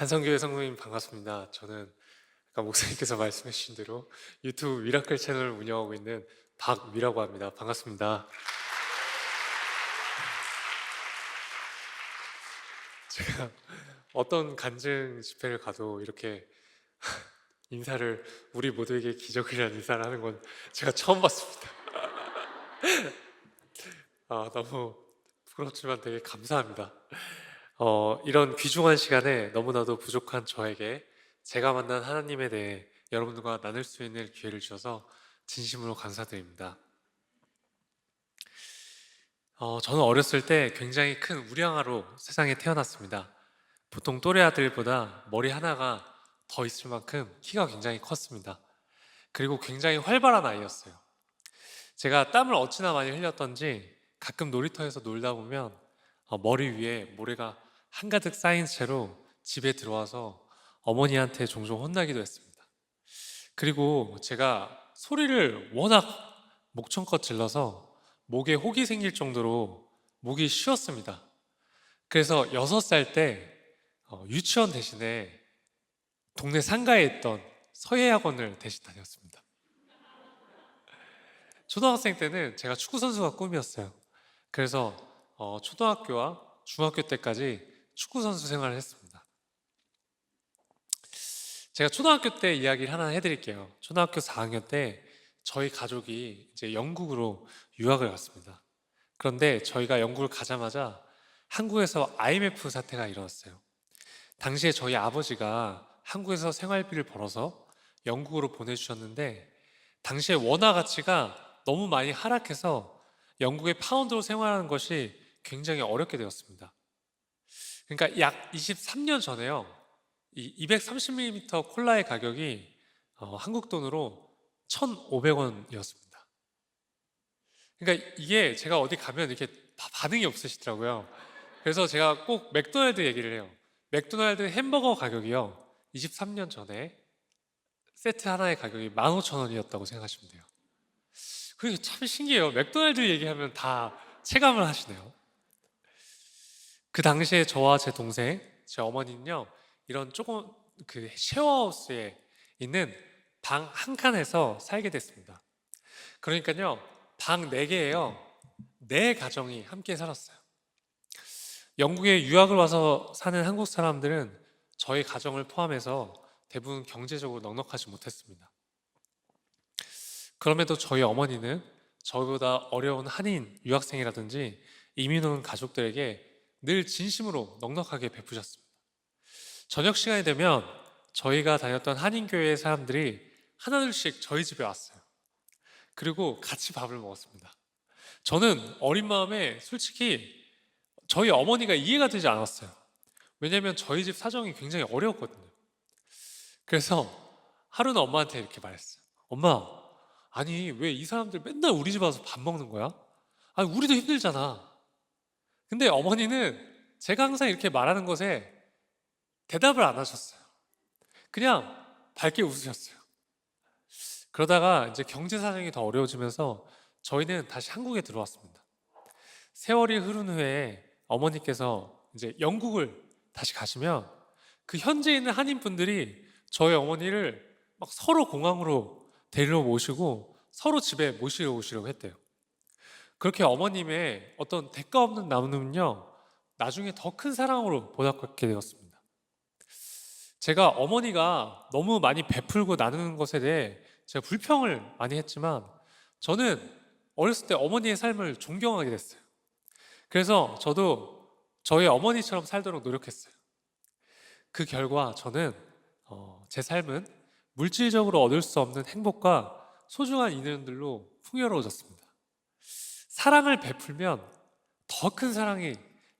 한성교회 성도님 반갑습니다. 저는 아까 목사님께서 말씀해 주신 대로 유튜브 미라클 채널을 운영하고 있는 박미라고 합니다. 반갑습니다. 제가 어떤 간증 집회를 가도 이렇게 인사를 우리 모두에게 기적을 위한 인사를 하는 건 제가 처음 봤습니다. 너무 부끄럽지만 되게 감사합니다. 이런 귀중한 시간에 너무나도 부족한 저에게 제가 만난 하나님에 대해 여러분들과 나눌 수 있는 기회를 주셔서 진심으로 감사드립니다. 저는 어렸을 때 굉장히 큰 우량아로 세상에 태어났습니다. 보통 또래 아들보다 머리 하나가 더 있을 만큼 키가 굉장히 컸습니다. 그리고 굉장히 활발한 아이였어요. 제가 땀을 어찌나 많이 흘렸던지 가끔 놀이터에서 놀다 보면 머리 위에 모래가 한가득 쌓인 채로 집에 들어와서 어머니한테 종종 혼나기도 했습니다. 그리고 제가 소리를 워낙 목청껏 질러서 목에 혹이 생길 정도로 목이 쉬었습니다. 그래서 6살 때 유치원 대신에 동네 상가에 있던 서예학원을 대신 다녔습니다. 초등학생 때는 제가 축구 선수가 꿈이었어요. 그래서 초등학교와 중학교 때까지 축구 선수 생활을 했습니다. 제가 초등학교 때 이야기를 하나 해드릴게요. 초등학교 4학년 때 저희 가족이 이제 영국으로 유학을 갔습니다. 그런데 저희가 영국을 가자마자 한국에서 IMF 사태가 일어났어요. 당시에 저희 아버지가 한국에서 생활비를 벌어서 영국으로 보내주셨는데 당시에 원화 가치가 너무 많이 하락해서 영국의 파운드로 생활하는 것이 굉장히 어렵게 되었습니다. 그러니까 약 23년 전에요. 이 230ml 콜라의 가격이 한국 돈으로 1,500원이었습니다. 그러니까 이게 제가 어디 가면 이렇게 반응이 없으시더라고요. 그래서 제가 꼭 맥도날드 얘기를 해요. 맥도날드 햄버거 가격이요. 23년 전에 세트 하나의 가격이 15,000원이었다고 생각하시면 돼요. 그게 참 신기해요. 맥도날드 얘기하면 다 체감을 하시네요. 그 당시에 저와 제 동생, 제 어머니는요, 이런 조금 그 쉐어하우스에 있는 방 한 칸에서 살게 됐습니다. 그러니까요, 방 4개에요, 4가정이 함께 살았어요. 영국에 유학을 와서 사는 한국 사람들은 저희 가정을 포함해서 대부분 경제적으로 넉넉하지 못했습니다. 그럼에도 저희 어머니는 저희보다 어려운 한인 유학생이라든지 이민 온 가족들에게 늘 진심으로 넉넉하게 베푸셨습니다. 저녁 시간이 되면 저희가 다녔던 한인교회의 사람들이 하나둘씩 저희 집에 왔어요. 그리고 같이 밥을 먹었습니다. 저는 어린 마음에 솔직히 저희 어머니가 이해가 되지 않았어요. 왜냐하면 저희 집 사정이 굉장히 어려웠거든요. 그래서 하루는 엄마한테 이렇게 말했어요. 엄마, 아니 왜 이 사람들 맨날 우리 집 와서 밥 먹는 거야? 아니 우리도 힘들잖아. 근데 어머니는 제가 항상 이렇게 말하는 것에 대답을 안 하셨어요. 그냥 밝게 웃으셨어요. 그러다가 이제 경제 사정이 더 어려워지면서 저희는 다시 한국에 들어왔습니다. 세월이 흐른 후에 어머니께서 이제 영국을 다시 가시면 그 현지에 있는 한인분들이 저희 어머니를 막 서로 공항으로 데리러 오시고 서로 집에 모시러 오시려고 했대요. 그렇게 어머님의 어떤 대가 없는 나눔은요, 나중에 더 큰 사랑으로 보답받게 되었습니다. 제가 어머니가 너무 많이 베풀고 나누는 것에 대해 제가 불평을 많이 했지만 저는 어렸을 때 어머니의 삶을 존경하게 됐어요. 그래서 저도 저희 어머니처럼 살도록 노력했어요. 그 결과 저는 제 삶은 물질적으로 얻을 수 없는 행복과 소중한 인연들로 풍요로워졌습니다. 사랑을 베풀면 더 큰 사랑이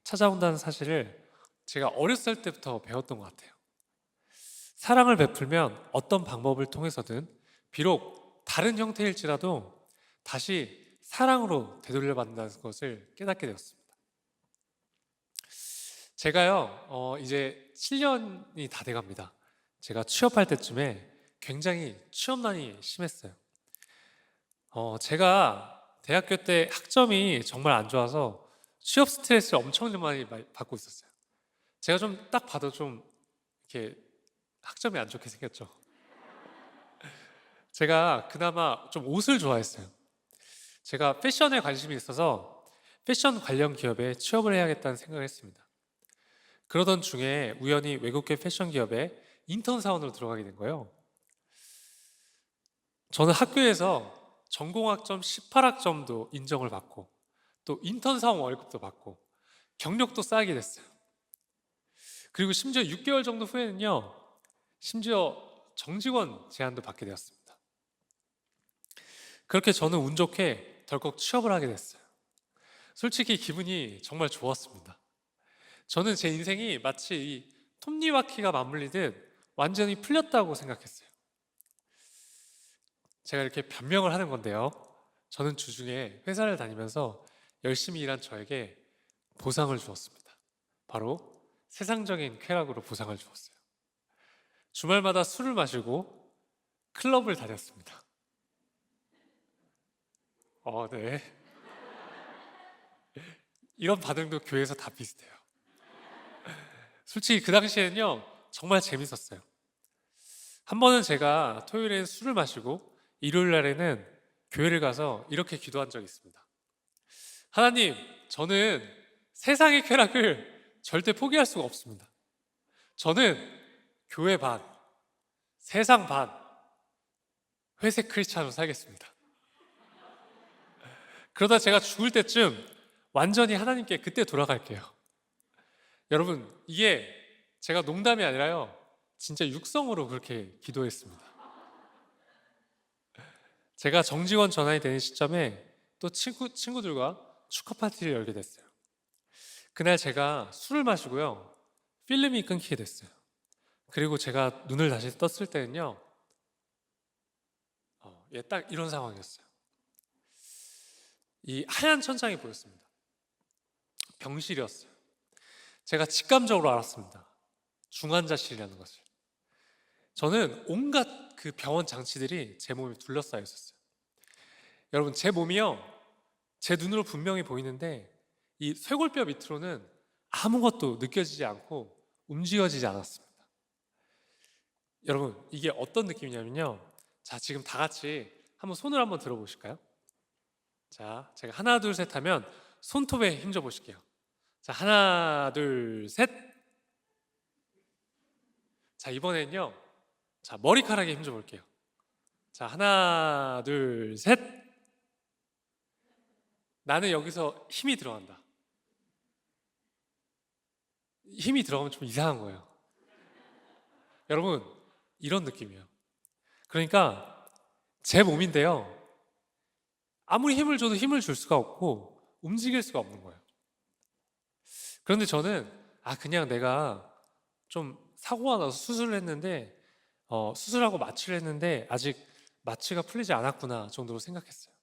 찾아온다는 사실을 제가 어렸을 때부터 배웠던 것 같아요. 사랑을 베풀면 어떤 방법을 통해서든 비록 다른 형태일지라도 다시 사랑으로 되돌려받는다는 것을 깨닫게 되었습니다. 제가요, 이제 7년이 다 돼갑니다. 제가 취업할 때쯤에 굉장히 취업난이 심했어요. 제가 대학교 때 학점이 정말 안 좋아서 취업 스트레스를 엄청 많이 받고 있었어요. 제가 좀 딱 봐도 좀 이렇게 학점이 안 좋게 생겼죠. 제가 그나마 좀 옷을 좋아했어요. 제가 패션에 관심이 있어서 패션 관련 기업에 취업을 해야겠다는 생각을 했습니다. 그러던 중에 우연히 외국계 패션 기업에 인턴 사원으로 들어가게 된 거예요. 저는 학교에서 전공학점 18학점도 인정을 받고 또 인턴 사원 월급도 받고 경력도 쌓이게 됐어요. 그리고 심지어 6개월 정도 후에는요, 심지어 정직원 제안도 받게 되었습니다. 그렇게 저는 운 좋게 덜컥 취업을 하게 됐어요. 솔직히 기분이 정말 좋았습니다. 저는 제 인생이 마치 이 톱니바퀴가 맞물리듯 완전히 풀렸다고 생각했어요. 제가 이렇게 변명을 하는 건데요. 저는 주중에 회사를 다니면서 열심히 일한 저에게 보상을 주었습니다. 바로 세상적인 쾌락으로 보상을 주었어요. 주말마다 술을 마시고 클럽을 다녔습니다. 네. 이런 반응도 교회에서 다 비슷해요. 솔직히 그 당시에는요, 정말 재밌었어요. 한 번은 제가 토요일에 술을 마시고 일요일 날에는 교회를 가서 이렇게 기도한 적이 있습니다. 하나님, 저는 세상의 쾌락을 절대 포기할 수가 없습니다. 저는 교회 반, 세상 반, 회색 크리스찬으로 살겠습니다. 그러다 제가 죽을 때쯤 완전히 하나님께 그때 돌아갈게요. 여러분, 이게 제가 농담이 아니라요, 진짜 육성으로 그렇게 기도했습니다. 제가 정직원 전환이 되는 시점에 또 친구들과 축하 파티를 열게 됐어요. 그날 제가 술을 마시고요, 필름이 끊기게 됐어요. 그리고 제가 눈을 다시 떴을 때는요, 딱 이런 상황이었어요. 이 하얀 천장이 보였습니다. 병실이었어요. 제가 직감적으로 알았습니다. 중환자실이라는 것을. 저는 온갖 그 병원 장치들이 제 몸에 둘러싸여 있었어요. 여러분, 제 몸이요, 제 눈으로 분명히 보이는데 이 쇄골뼈 밑으로는 아무것도 느껴지지 않고 움직여지지 않았습니다. 여러분, 이게 어떤 느낌이냐면요, 자, 지금 다 같이 한번 손을 한번 들어보실까요? 자, 제가 하나 둘 셋 하면 손톱에 힘줘 보실게요. 자, 하나 둘 셋. 자, 이번엔요, 자, 머리카락에 힘줘 볼게요. 자, 하나 둘 셋. 나는 여기서 힘이 들어간다. 힘이 들어가면 좀 이상한 거예요. 여러분, 이런 느낌이에요. 그러니까 제 몸인데요, 아무리 힘을 줘도 힘을 줄 수가 없고 움직일 수가 없는 거예요. 그런데 저는 그냥 내가 좀 사고가 나서 수술을 했는데 수술하고 마취를 했는데 아직 마취가 풀리지 않았구나 정도로 생각했어요.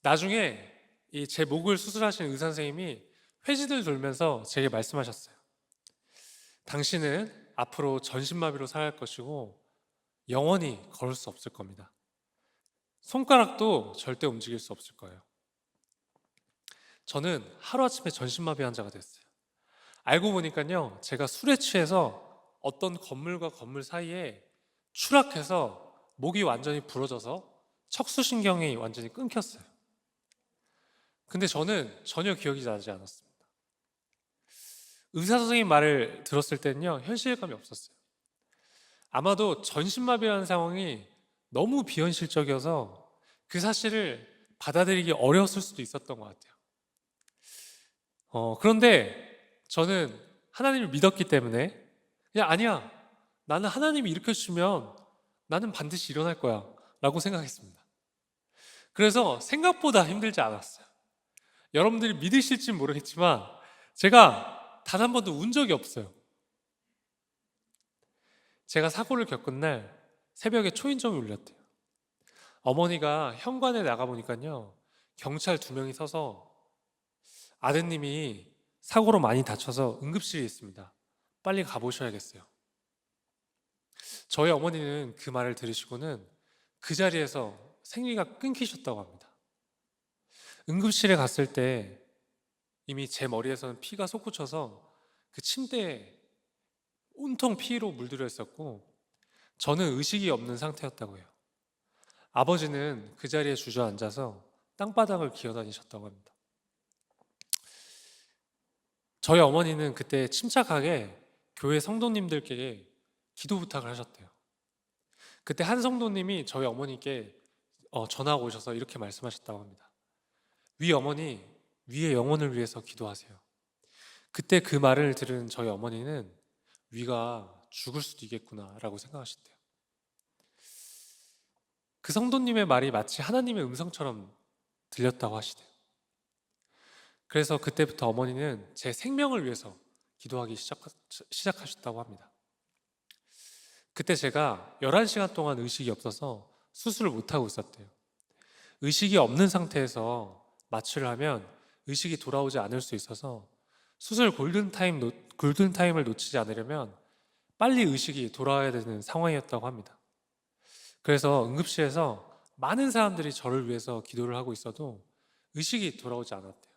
나중에 이 제 목을 수술하신 의사 선생님이 회지를 돌면서 제게 말씀하셨어요. 당신은 앞으로 전신마비로 살아갈 것이고 영원히 걸을 수 없을 겁니다. 손가락도 절대 움직일 수 없을 거예요. 저는 하루아침에 전신마비 환자가 됐어요. 알고 보니까요, 제가 술에 취해서 어떤 건물과 건물 사이에 추락해서 목이 완전히 부러져서 척수신경이 완전히 끊겼어요. 근데 저는 전혀 기억이 나지 않았습니다. 의사 선생님 말을 들었을 때는요, 현실감이 없었어요. 아마도 전신마비라는 상황이 너무 비현실적이어서 그 사실을 받아들이기 어려웠을 수도 있었던 것 같아요. 그런데 저는 하나님을 믿었기 때문에 그냥 아니야, 나는 하나님이 일으켜주시면 나는 반드시 일어날 거야 라고 생각했습니다. 그래서 생각보다 힘들지 않았어요. 여러분들이 믿으실지 모르겠지만 제가 단 한 번도 운 적이 없어요. 제가 사고를 겪은 날 새벽에 초인종이 울렸대요. 어머니가 현관에 나가보니까요, 경찰 2명이 서서 아드님이 사고로 많이 다쳐서 응급실에 있습니다. 빨리 가보셔야겠어요. 저희 어머니는 그 말을 들으시고는 그 자리에서 생리가 끊기셨다고 합니다. 응급실에 갔을 때 이미 제 머리에서는 피가 솟구쳐서 그 침대에 온통 피로 물들어 있었고 저는 의식이 없는 상태였다고 해요. 아버지는 그 자리에 주저앉아서 땅바닥을 기어다니셨다고 합니다. 저희 어머니는 그때 침착하게 교회 성도님들께 기도 부탁을 하셨대요. 그때 한 성도님이 저희 어머니께 전화가 오셔서 이렇게 말씀하셨다고 합니다. 위 어머니, 위의 영혼을 위해서 기도하세요. 그때 그 말을 들은 저희 어머니는 위가 죽을 수도 있겠구나 라고 생각하셨대요. 그 성도님의 말이 마치 하나님의 음성처럼 들렸다고 하시대요. 그래서 그때부터 어머니는 제 생명을 위해서 기도하기 시작하셨다고 합니다. 그때 제가 11시간 동안 의식이 없어서 수술을 못하고 있었대요. 의식이 없는 상태에서 마취를 하면 의식이 돌아오지 않을 수 있어서 수술 골든타임을 놓치지 않으려면 빨리 의식이 돌아와야 되는 상황이었다고 합니다. 그래서 응급실에서 많은 사람들이 저를 위해서 기도를 하고 있어도 의식이 돌아오지 않았대요.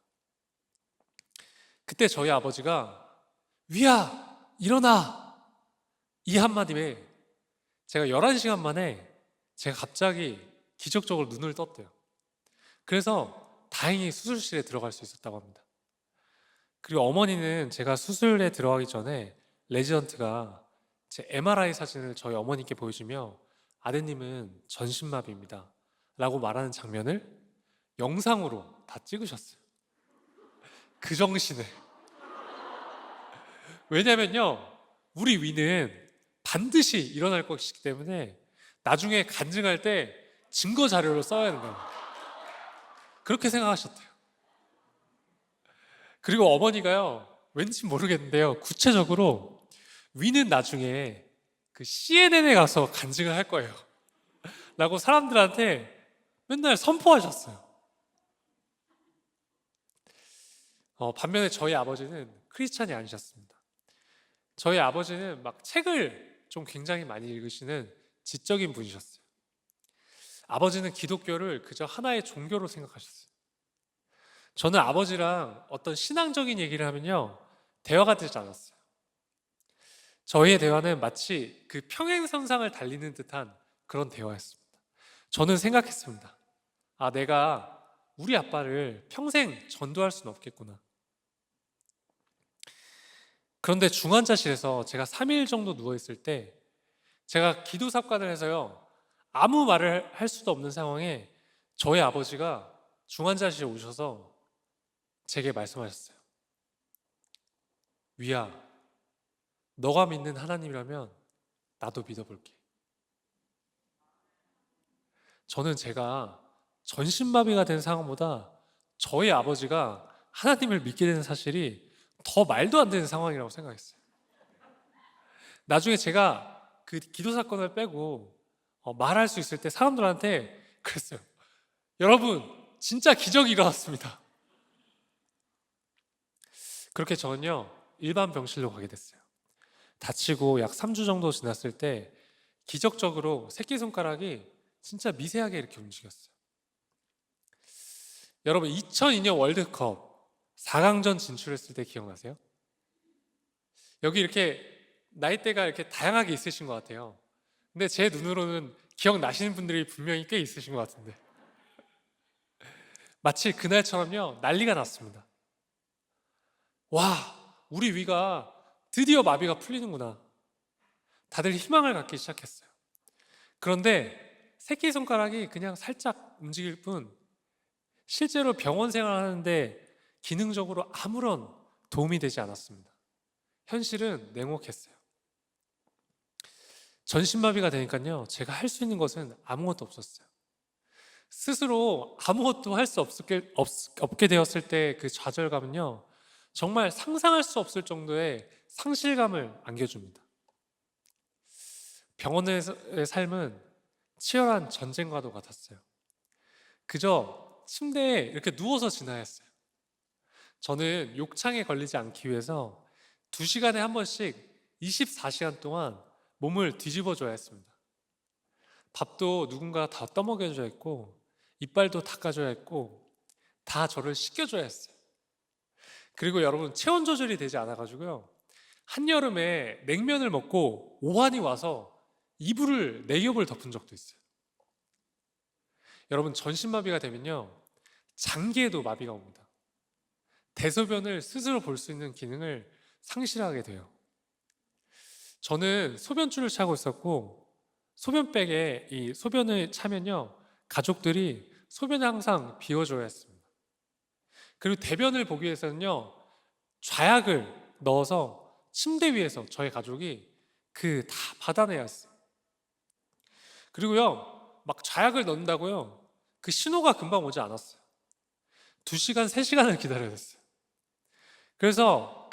그때 저희 아버지가 위야 일어나 이 한마디에 제가 11시간 만에 제가 갑자기 기적적으로 눈을 떴대요. 그래서 다행히 수술실에 들어갈 수 있었다고 합니다. 그리고 어머니는 제가 수술에 들어가기 전에 레지던트가 제 MRI 사진을 저희 어머니께 보여주며 아드님은 전신마비입니다 라고 말하는 장면을 영상으로 다 찍으셨어요. 그 정신에. 왜냐면요, 우리 위는 반드시 일어날 것이기 때문에 나중에 간증할 때 증거 자료로 써야 된다. 그렇게 생각하셨대요. 그리고 어머니가요, 왠지 모르겠는데요, 구체적으로 위는 나중에 그 CNN에 가서 간증을 할 거예요 라고 사람들한테 맨날 선포하셨어요. 반면에 저희 아버지는 크리스찬이 아니셨습니다. 저희 아버지는 막 책을 좀 굉장히 많이 읽으시는 지적인 분이셨어요. 아버지는 기독교를 그저 하나의 종교로 생각하셨어요. 저는 아버지랑 어떤 신앙적인 얘기를 하면요, 대화가 되지 않았어요. 저희의 대화는 마치 그 평행선상을 달리는 듯한 그런 대화였습니다. 저는 생각했습니다. 아, 내가 우리 아빠를 평생 전도할 수는 없겠구나. 그런데 중환자실에서 제가 3일 정도 누워있을 때 제가 기도 삽관을 해서요, 아무 말을 할 수도 없는 상황에 저희 아버지가 중환자실에 오셔서 제게 말씀하셨어요. 위야, 너가 믿는 하나님이라면 나도 믿어볼게. 저는 제가 전신마비가 된 상황보다 저희 아버지가 하나님을 믿게 된 사실이 더 말도 안 되는 상황이라고 생각했어요. 나중에 제가 그 기도 사건을 빼고 말할 수 있을 때 사람들한테 그랬어요. 여러분, 진짜 기적이 일어났습니다. 그렇게 저는요, 일반 병실로 가게 됐어요. 다치고 약 3주 정도 지났을 때 기적적으로 새끼손가락이 진짜 미세하게 이렇게 움직였어요. 여러분, 2002년 월드컵 4강전 진출했을 때 기억나세요? 여기 이렇게 나이대가 이렇게 다양하게 있으신 것 같아요. 근데 제 눈으로는 기억나시는 분들이 분명히 꽤 있으신 것 같은데, 마치 그날처럼요, 난리가 났습니다. 와, 우리 위가 드디어 마비가 풀리는구나. 다들 희망을 갖기 시작했어요. 그런데 새끼손가락이 그냥 살짝 움직일 뿐 실제로 병원 생활하는데 기능적으로 아무런 도움이 되지 않았습니다. 현실은 냉혹했어요. 전신마비가 되니까요, 제가 할 수 있는 것은 아무것도 없었어요. 스스로 아무것도 할 수 없게 되었을 때 그 좌절감은요, 정말 상상할 수 없을 정도의 상실감을 안겨줍니다. 병원에서의 삶은 치열한 전쟁과도 같았어요. 그저 침대에 이렇게 누워서 지나야 했어요. 저는 욕창에 걸리지 않기 위해서 2시간에 한 번씩 24시간 동안 몸을 뒤집어줘야 했습니다. 밥도 누군가 다 떠먹여줘야 했고, 이빨도 닦아줘야 했고, 다 저를 씻겨줘야 했어요. 그리고 여러분, 체온 조절이 되지 않아가지고요, 한여름에 냉면을 먹고 오한이 와서 이불을 4겹을 덮은 적도 있어요. 여러분, 전신마비가 되면요, 장기에도 마비가 옵니다. 대소변을 스스로 볼 수 있는 기능을 상실하게 돼요. 저는 소변줄을 차고 있었고, 소변백에 이 소변을 차면요, 가족들이 소변을 항상 비워줘야 했습니다. 그리고 대변을 보기 위해서는요, 좌약을 넣어서 침대 위에서 저희 가족이 다 받아내야 했어요. 그리고요, 막 좌약을 넣는다고요, 그 신호가 금방 오지 않았어요. 2시간, 3시간을 기다려야 했어요. 그래서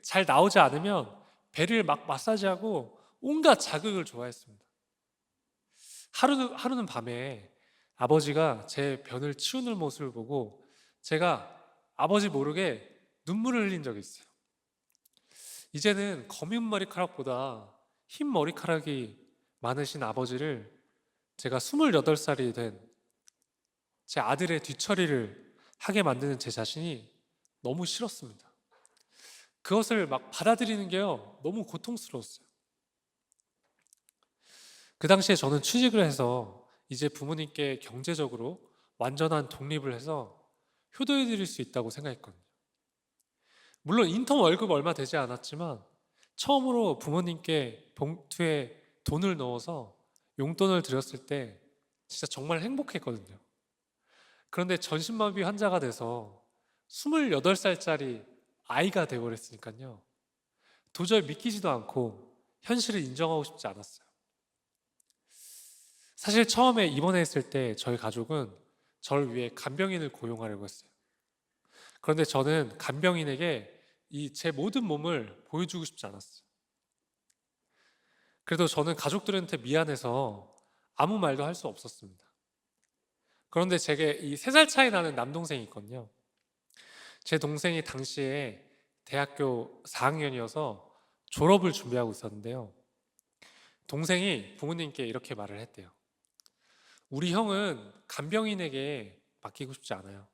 잘 나오지 않으면 배를 막 마사지하고 온갖 자극을 좋아했습니다. 하루는 밤에 아버지가 제 변을 치우는 모습을 보고 제가 아버지 모르게 눈물을 흘린 적이 있어요. 이제는 거민 머리카락보다 흰 머리카락이 많으신 아버지를 제가 28살이 된 제 아들의 뒤처리를 하게 만드는 제 자신이 너무 싫었습니다. 그것을 막 받아들이는 게요, 너무 고통스러웠어요. 그 당시에 저는 취직을 해서 이제 부모님께 경제적으로 완전한 독립을 해서 효도해 드릴 수 있다고 생각했거든요. 물론 인턴 월급 얼마 되지 않았지만 처음으로 부모님께 봉투에 돈을 넣어서 용돈을 드렸을 때 진짜 정말 행복했거든요. 그런데 전신마비 환자가 돼서 28살짜리 아이가 되어버렸으니까요, 도저히 믿기지도 않고 현실을 인정하고 싶지 않았어요. 사실 처음에 입원했을 때 저희 가족은 저를 위해 간병인을 고용하려고 했어요. 그런데 저는 간병인에게 제 모든 몸을 보여주고 싶지 않았어요. 그래도 저는 가족들한테 미안해서 아무 말도 할 수 없었습니다. 그런데 제게 3살 차이 나는 남동생이 있거든요. 제 동생이 당시에 대학교 4학년이어서 졸업을 준비하고 있었는데요, 동생이 부모님께 이렇게 말을 했대요. 우리 형은 간병인에게 맡기고 싶지 않아요.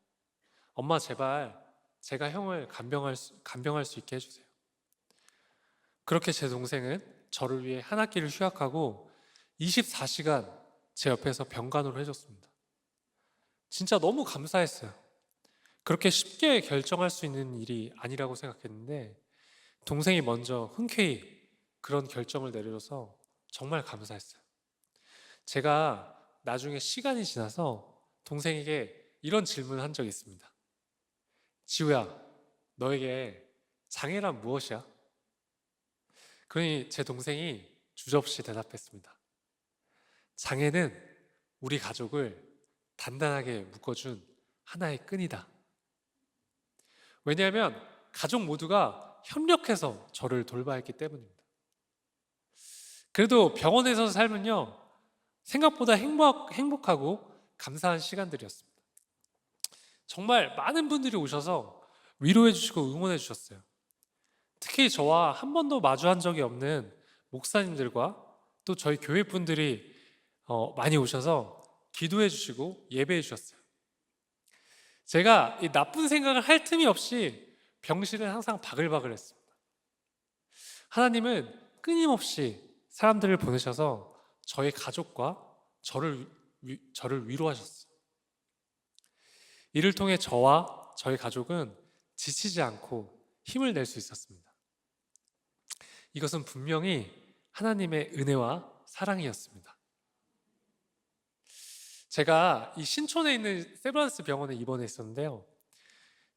엄마, 제발 제가 형을 간병할 수 있게 해주세요. 그렇게 제 동생은 저를 위해 한 학기를 휴학하고 24시간 제 옆에서 병간호를 해줬습니다. 진짜 너무 감사했어요. 그렇게 쉽게 결정할 수 있는 일이 아니라고 생각했는데 동생이 먼저 흔쾌히 그런 결정을 내려줘서 정말 감사했어요. 제가 나중에 시간이 지나서 동생에게 이런 질문을 한 적이 있습니다. 지우야, 너에게 장애란 무엇이야? 그러니 제 동생이 주저없이 대답했습니다. 장애는 우리 가족을 단단하게 묶어준 하나의 끈이다. 왜냐하면 가족 모두가 협력해서 저를 돌봐야 했기 때문입니다. 그래도 병원에서 살면요, 생각보다 행복하고 감사한 시간들이었습니다. 정말 많은 분들이 오셔서 위로해 주시고 응원해 주셨어요. 특히 저와 한 번도 마주한 적이 없는 목사님들과 또 저희 교회 분들이 많이 오셔서 기도해 주시고 예배해 주셨어요. 제가 이 나쁜 생각을 할 틈이 없이 병실은 항상 바글바글 했습니다. 하나님은 끊임없이 사람들을 보내셔서 저희 가족과 저를 위로하셨어요. 이를 통해 저와 저희 가족은 지치지 않고 힘을 낼 수 있었습니다. 이것은 분명히 하나님의 은혜와 사랑이었습니다. 제가 이 신촌에 있는 세브란스 병원에 입원했었는데요,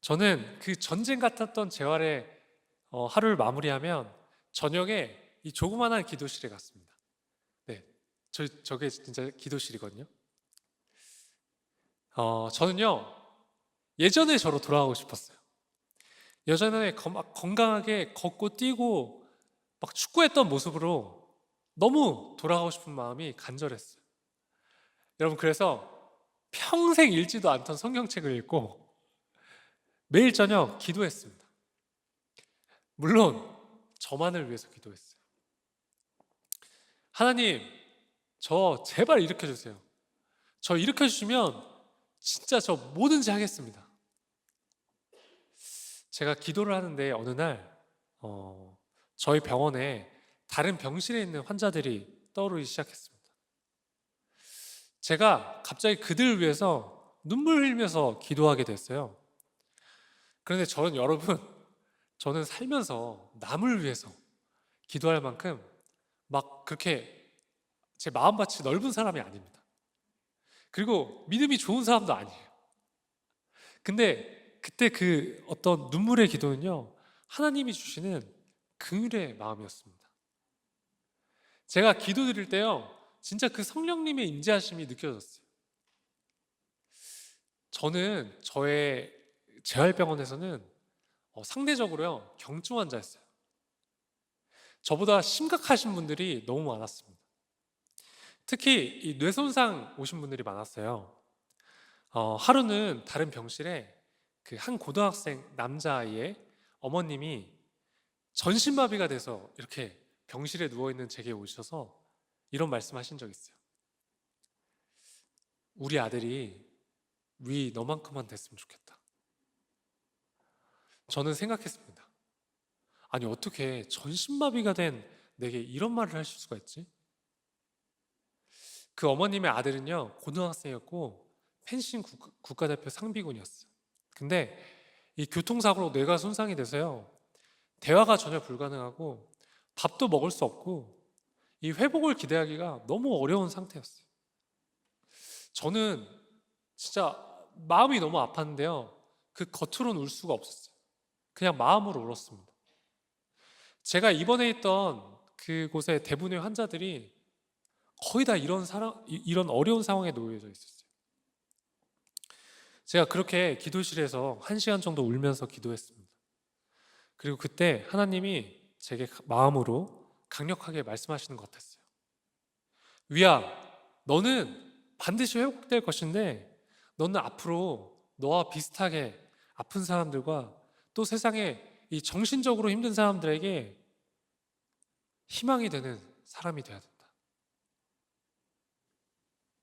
저는 그 전쟁 같았던 재활의 하루를 마무리하면 저녁에 이 조그만한 기도실에 갔습니다. 네, 저게 진짜 기도실이거든요. 저는요, 예전에 저로 돌아가고 싶었어요. 예전에 막 건강하게 걷고 뛰고 막 축구했던 모습으로 너무 돌아가고 싶은 마음이 간절했어요. 여러분, 그래서 평생 읽지도 않던 성경책을 읽고 매일 저녁 기도했습니다. 물론 저만을 위해서 기도했어요. 하나님, 저 제발 일으켜주세요. 저 일으켜주시면 진짜 저 뭐든지 하겠습니다. 제가 기도를 하는데 어느 날 저희 병원에 다른 병실에 있는 환자들이 떠오르기 시작했습니다. 제가 갑자기 그들을 위해서 눈물 흘리면서 기도하게 됐어요. 그런데 저는 여러분, 저는 살면서 남을 위해서 기도할 만큼 막 그렇게 제 마음밭이 넓은 사람이 아닙니다. 그리고 믿음이 좋은 사람도 아니에요. 근데 그때 그 어떤 눈물의 기도는요, 하나님이 주시는 긍휼의 마음이었습니다. 제가 기도 드릴 때요, 진짜 그 성령님의 임재하심이 느껴졌어요. 저는 저의 재활병원에서는 상대적으로요, 경증 환자였어요. 저보다 심각하신 분들이 너무 많았습니다. 특히 이 뇌손상 오신 분들이 많았어요. 하루는 다른 병실에 그 한 고등학생 남자아이의 어머님이 전신마비가 돼서 이렇게 병실에 누워있는 제게 오셔서 이런 말씀하신 적이 있어요. 우리 아들이 위 너만큼만 됐으면 좋겠다. 저는 생각했습니다. 아니, 어떻게 전신마비가 된 내게 이런 말을 하실 수가 있지? 그 어머님의 아들은요, 고등학생이었고 펜싱 국가대표 상비군이었어요. 근데 이 교통사고로 뇌가 손상이 돼서요, 대화가 전혀 불가능하고 밥도 먹을 수 없고 이 회복을 기대하기가 너무 어려운 상태였어요. 저는 진짜 마음이 너무 아팠는데요, 그 겉으로는 울 수가 없었어요. 그냥 마음으로 울었습니다. 제가 입원해 있던 그곳의 대부분의 환자들이 거의 다 이런 어려운 상황에 놓여져 있었어요. 제가 그렇게 기도실에서 1시간 정도 울면서 기도했습니다. 그리고 그때 하나님이 제게 마음으로 강력하게 말씀하시는 것 같았어요. 위야, 너는 반드시 회복될 것인데 너는 앞으로 너와 비슷하게 아픈 사람들과 또 세상에 이 정신적으로 힘든 사람들에게 희망이 되는 사람이 되어야 된다.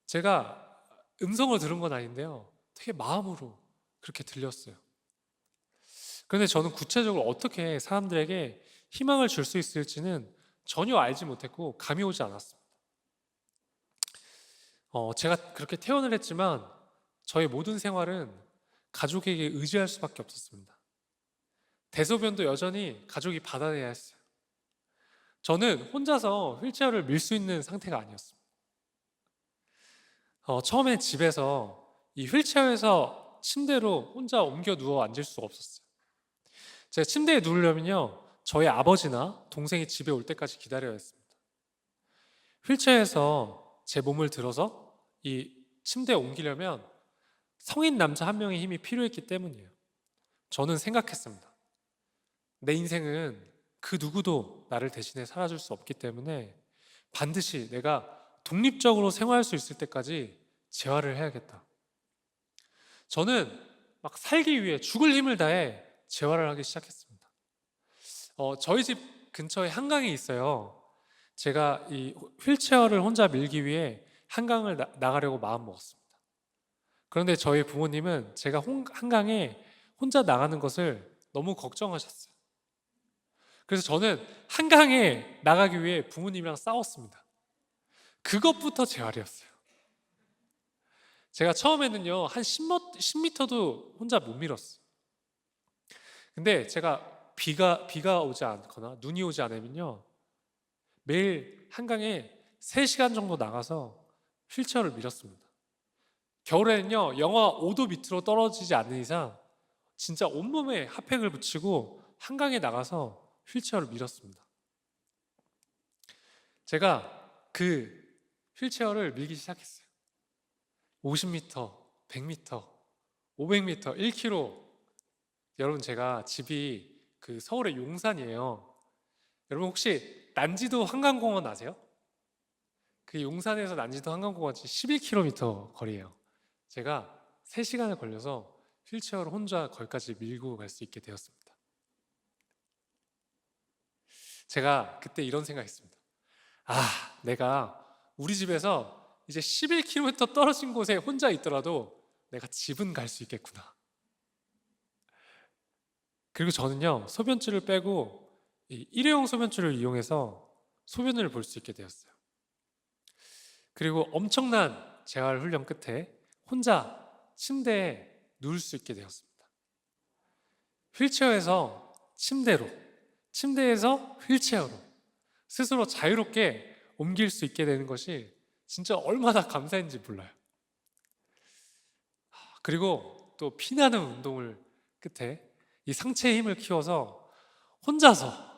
제가 음성을 들은 건 아닌데요, 되게 마음으로 그렇게 들렸어요. 그런데 저는 구체적으로 어떻게 사람들에게 희망을 줄 수 있을지는 전혀 알지 못했고 감이 오지 않았습니다. 제가 그렇게 퇴원을 했지만 저의 모든 생활은 가족에게 의지할 수밖에 없었습니다. 대소변도 여전히 가족이 받아내야 했어요. 저는 혼자서 휠체어를 밀 수 있는 상태가 아니었습니다. 처음에 집에서 이 휠체어에서 침대로 혼자 옮겨 누워 앉을 수가 없었어요. 제가 침대에 누우려면요, 저희 아버지나 동생이 집에 올 때까지 기다려야 했습니다. 휠체어에서 제 몸을 들어서 이 침대에 옮기려면 성인 남자 한 명의 힘이 필요했기 때문이에요. 저는 생각했습니다. 내 인생은 그 누구도 나를 대신해 살아줄 수 없기 때문에 반드시 내가 독립적으로 생활할 수 있을 때까지 재활을 해야겠다. 저는 막 살기 위해 죽을 힘을 다해 재활을 하기 시작했습니다. 저희 집 근처에 한강이 있어요. 제가 이 휠체어를 혼자 밀기 위해 한강을 나가려고 마음 먹었습니다. 그런데 저희 부모님은 제가 한강에 혼자 나가는 것을 너무 걱정하셨어요. 그래서 저는 한강에 나가기 위해 부모님이랑 싸웠습니다. 그것부터 재활이었어요. 제가 처음에는요, 한 10m도 혼자 못 밀었어요. 근데 제가 비가 오지 않거나 눈이 오지 않으면요, 매일 한강에 3시간 정도 나가서 휠체어를 밀었습니다. 겨울에는요, 영하 5도 밑으로 떨어지지 않는 이상 진짜 온몸에 핫팩을 붙이고 한강에 나가서 휠체어를 밀었습니다. 제가 그 휠체어를 밀기 시작했어요. 50m, 100m, 500m, 1km. 여러분, 제가 집이 그 서울의 용산이에요. 여러분, 혹시 난지도 한강공원 아세요? 그 용산에서 난지도 한강공원 11km 거리예요. 제가 3시간을 걸려서 휠체어를 혼자 거기까지 밀고 갈 수 있게 되었습니다. 제가 그때 이런 생각했습니다. 내가 우리 집에서 이제 11km 떨어진 곳에 혼자 있더라도 내가 집은 갈 수 있겠구나. 그리고 저는요, 소변줄을 빼고 이 일회용 소변줄을 이용해서 소변을 볼 수 있게 되었어요. 그리고 엄청난 재활 훈련 끝에 혼자 침대에 누울 수 있게 되었습니다. 휠체어에서 침대로, 침대에서 휠체어로 스스로 자유롭게 옮길 수 있게 되는 것이 진짜 얼마나 감사한지 몰라요. 그리고 또 피나는 운동을 끝에 이 상체의 힘을 키워서 혼자서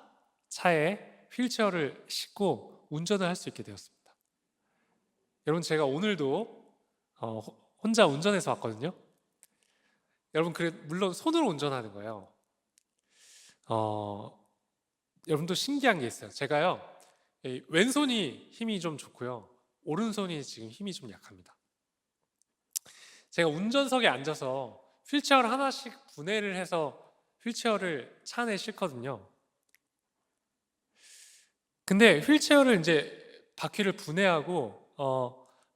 차에 휠체어를 싣고 운전을 할 수 있게 되었습니다. 여러분, 제가 오늘도 혼자 운전해서 왔거든요. 여러분, 물론 손으로 운전하는 거예요. 여러분도 신기한 게 있어요. 제가요, 왼손이 힘이 좀 좋고요, 오른손이 지금 힘이 좀 약합니다. 제가 운전석에 앉아서 휠체어를 하나씩 분해를 해서 휠체어를 차 안에 싣거든요. 근데 휠체어를 이제 바퀴를 분해하고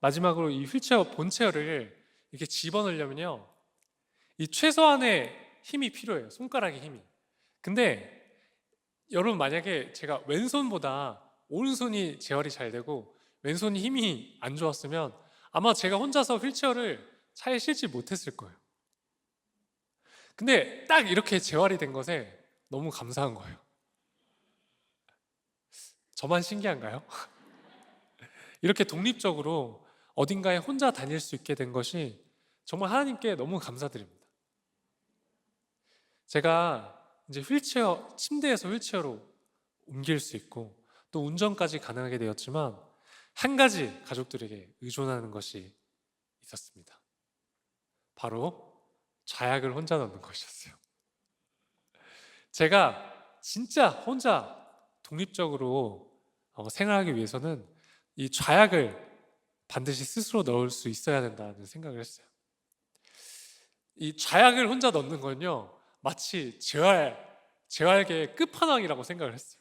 마지막으로 이 휠체어 본체어를 이렇게 집어넣으려면요, 이 최소한의 힘이 필요해요. 손가락의 힘이. 근데 여러분, 만약에 제가 왼손보다 오른손이 재활이 잘 되고 왼손이 힘이 안 좋았으면 아마 제가 혼자서 휠체어를 차에 실지 못했을 거예요. 근데 딱 이렇게 재활이 된 것에 너무 감사한 거예요. 저만 신기한가요? 이렇게 독립적으로 어딘가에 혼자 다닐 수 있게 된 것이 정말 하나님께 너무 감사드립니다. 제가 이제 침대에서 휠체어로 옮길 수 있고 또 운전까지 가능하게 되었지만 한 가지 가족들에게 의존하는 것이 있었습니다. 바로 좌약을 혼자 넣는 것이었어요. 제가 진짜 혼자 독립적으로 생활하기 위해서는 이 좌약을 반드시 스스로 넣을 수 있어야 된다는 생각을 했어요. 이 좌약을 혼자 넣는 건요, 마치 재활계의 끝판왕이라고 생각을 했어요.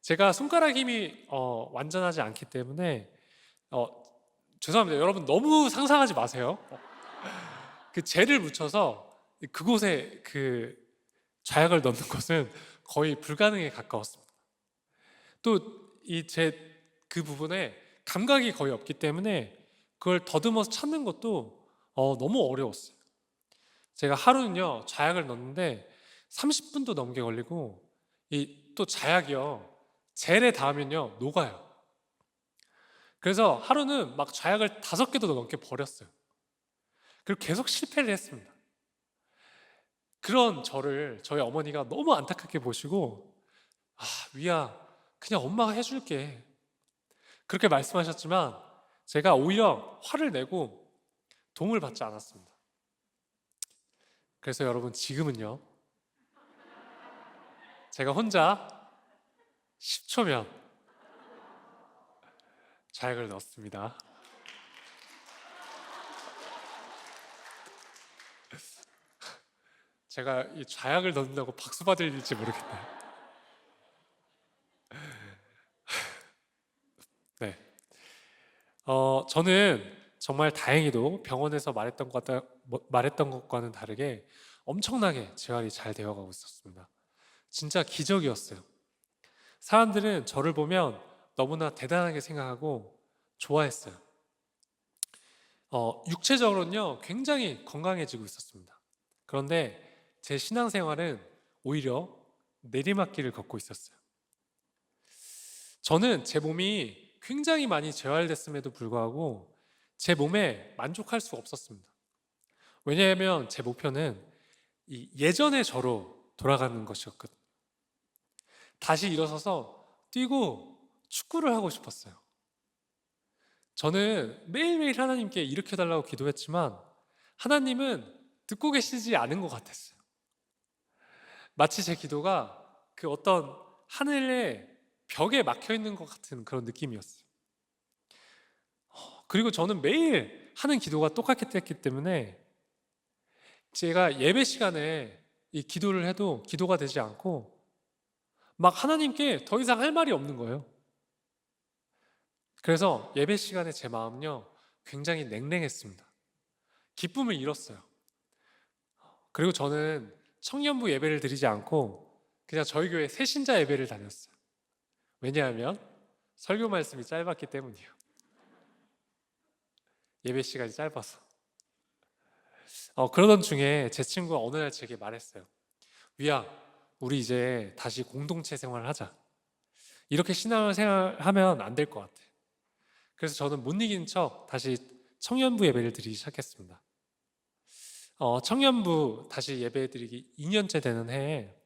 제가 손가락 힘이 완전하지 않기 때문에 죄송합니다. 여러분, 너무 상상하지 마세요. 그 젤을 묻혀서 그곳에 그 좌약을 넣는 것은 거의 불가능에 가까웠습니다. 또 그 부분에 감각이 거의 없기 때문에 그걸 더듬어서 찾는 것도 너무 어려웠어요. 제가 하루는요, 좌약을 넣는데 30분도 넘게 걸리고, 또 좌약이요, 젤에 닿으면요 녹아요. 그래서 하루는 막 좌약을 5개도 넘게 버렸어요. 그리고 계속 실패를 했습니다. 그런 저를 저희 어머니가 너무 안타깝게 보시고, 위야, 그냥 엄마가 해줄게, 그렇게 말씀하셨지만 제가 오히려 화를 내고 도움을 받지 않았습니다. 그래서 여러분, 지금은요, 제가 혼자 10초면 좌약을 넣습니다. 제가 이 좌약을 넣는다고 박수 받을지 모르겠네요. 네. 저는 정말 다행히도 병원에서 말했던 것과는 다르게 엄청나게 재활이 잘 되어가고 있었습니다. 진짜 기적이었어요. 사람들은 저를 보면 너무나 대단하게 생각하고 좋아했어요. 육체적으로는요, 굉장히 건강해지고 있었습니다. 그런데 제 신앙생활은 오히려 내리막길을 걷고 있었어요. 저는 제 몸이 굉장히 많이 재활됐음에도 불구하고 제 몸에 만족할 수가 없었습니다. 왜냐하면 제 목표는 이 예전의 저로 돌아가는 것이었거든요. 다시 일어서서 뛰고 축구를 하고 싶었어요. 저는 매일매일 하나님께 일으켜달라고 기도했지만 하나님은 듣고 계시지 않은 것 같았어요. 마치 제 기도가 그 어떤 하늘의 벽에 막혀 있는 것 같은 그런 느낌이었어요. 그리고 저는 매일 하는 기도가 똑같기 때문에 제가 예배 시간에 이 기도를 해도 기도가 되지 않고 막 하나님께 더 이상 할 말이 없는 거예요. 그래서 예배 시간에 제 마음은요, 굉장히 냉랭했습니다. 기쁨을 잃었어요. 그리고 저는 청년부 예배를 드리지 않고 그냥 저희 교회 새신자 예배를 다녔어요. 왜냐하면 설교 말씀이 짧았기 때문이에요. 예배 시간이 짧아서. 그러던 중에 제 친구가 어느 날 제게 말했어요. 위야, 우리 이제 다시 공동체 생활을 하자. 이렇게 신앙생활하면 안 될 것 같아. 그래서 저는 못 이긴 척 다시 청년부 예배를 드리기 시작했습니다. 청년부 다시 예배 드리기 2년째 되는 해에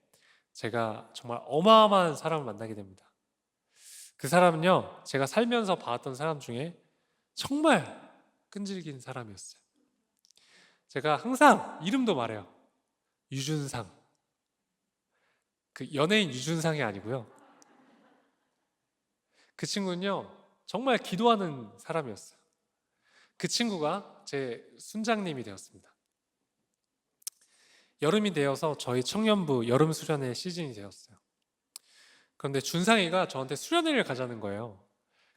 제가 정말 어마어마한 사람을 만나게 됩니다. 그 사람은요, 제가 살면서 봤던 사람 중에 정말 끈질긴 사람이었어요. 제가 항상 이름도 말해요. 유준상. 그 연예인 유준상이 아니고요. 그 친구는요, 정말 기도하는 사람이었어요. 그 친구가 제 순장님이 되었습니다. 여름이 되어서 저희 청년부 여름 수련회 시즌이 되었어요. 그런데 준상이가 저한테 수련회를 가자는 거예요.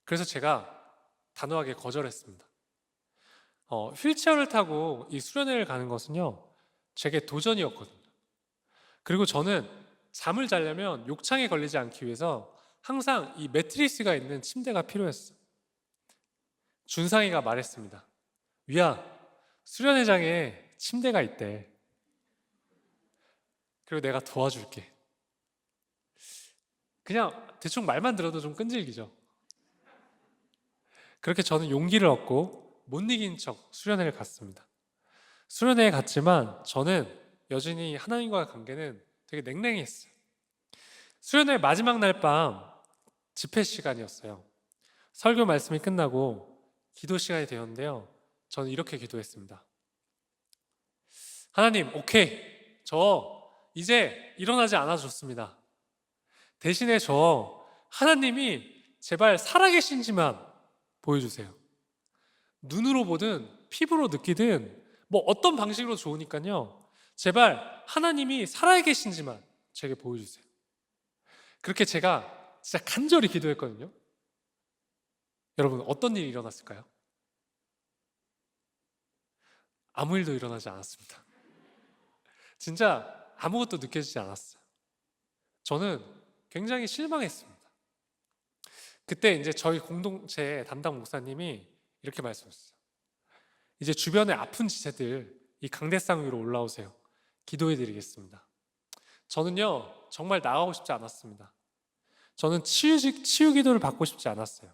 그래서 제가 단호하게 거절했습니다. 휠체어를 타고 이 수련회를 가는 것은요, 제게 도전이었거든요. 그리고 저는 잠을 자려면 욕창에 걸리지 않기 위해서 항상 이 매트리스가 있는 침대가 필요했어요. 준상이가 말했습니다. 위야, 수련회장에 침대가 있대. 그리고 내가 도와줄게. 그냥 대충 말만 들어도 좀 끈질기죠. 그렇게 저는 용기를 얻고 못 이긴 척 수련회를 갔습니다. 수련회에 갔지만 저는 여전히 하나님과의 관계는 되게 냉랭했어요. 수련회 마지막 날 밤 집회 시간이었어요. 설교 말씀이 끝나고 기도 시간이 되었는데요. 저는 이렇게 기도했습니다. 하나님, 오케이. 저 이제 일어나지 않아도 좋습니다. 대신에 저 하나님이 제발 살아계신지만 보여주세요. 눈으로 보든 피부로 느끼든 뭐 어떤 방식으로 좋으니까요. 제발 하나님이 살아계신지만 제게 보여주세요. 그렇게 제가 진짜 간절히 기도했거든요. 여러분, 어떤 일이 일어났을까요? 아무 일도 일어나지 않았습니다. 진짜 아무것도 느껴지지 않았어요. 저는 굉장히 실망했습니다. 그때 이제 저희 공동체 담당 목사님이 이렇게 말씀하셨어요. 이제 주변에 아픈 지체들 이 강대상 위로 올라오세요. 기도해 드리겠습니다. 저는요, 정말 나가고 싶지 않았습니다. 저는 치유 기도를 받고 싶지 않았어요.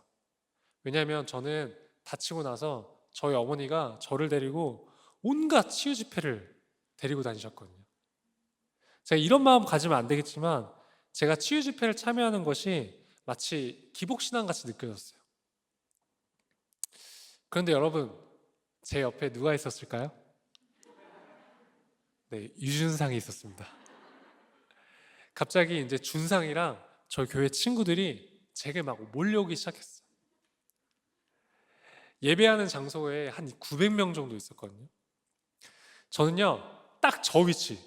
왜냐하면 저는 다치고 나서 저희 어머니가 저를 데리고 온갖 치유 집회를 데리고 다니셨거든요. 제가 이런 마음 가지면 안 되겠지만 제가 치유 집회를 참여하는 것이 마치 기복신앙 같이 느껴졌어요. 그런데 여러분, 제 옆에 누가 있었을까요? 네, 유준상이 있었습니다. 갑자기 이제 준상이랑 저희 교회 친구들이 제게 막 몰려오기 시작했어요. 예배하는 장소에 한 900명 정도 있었거든요. 저는요, 딱 저 위치,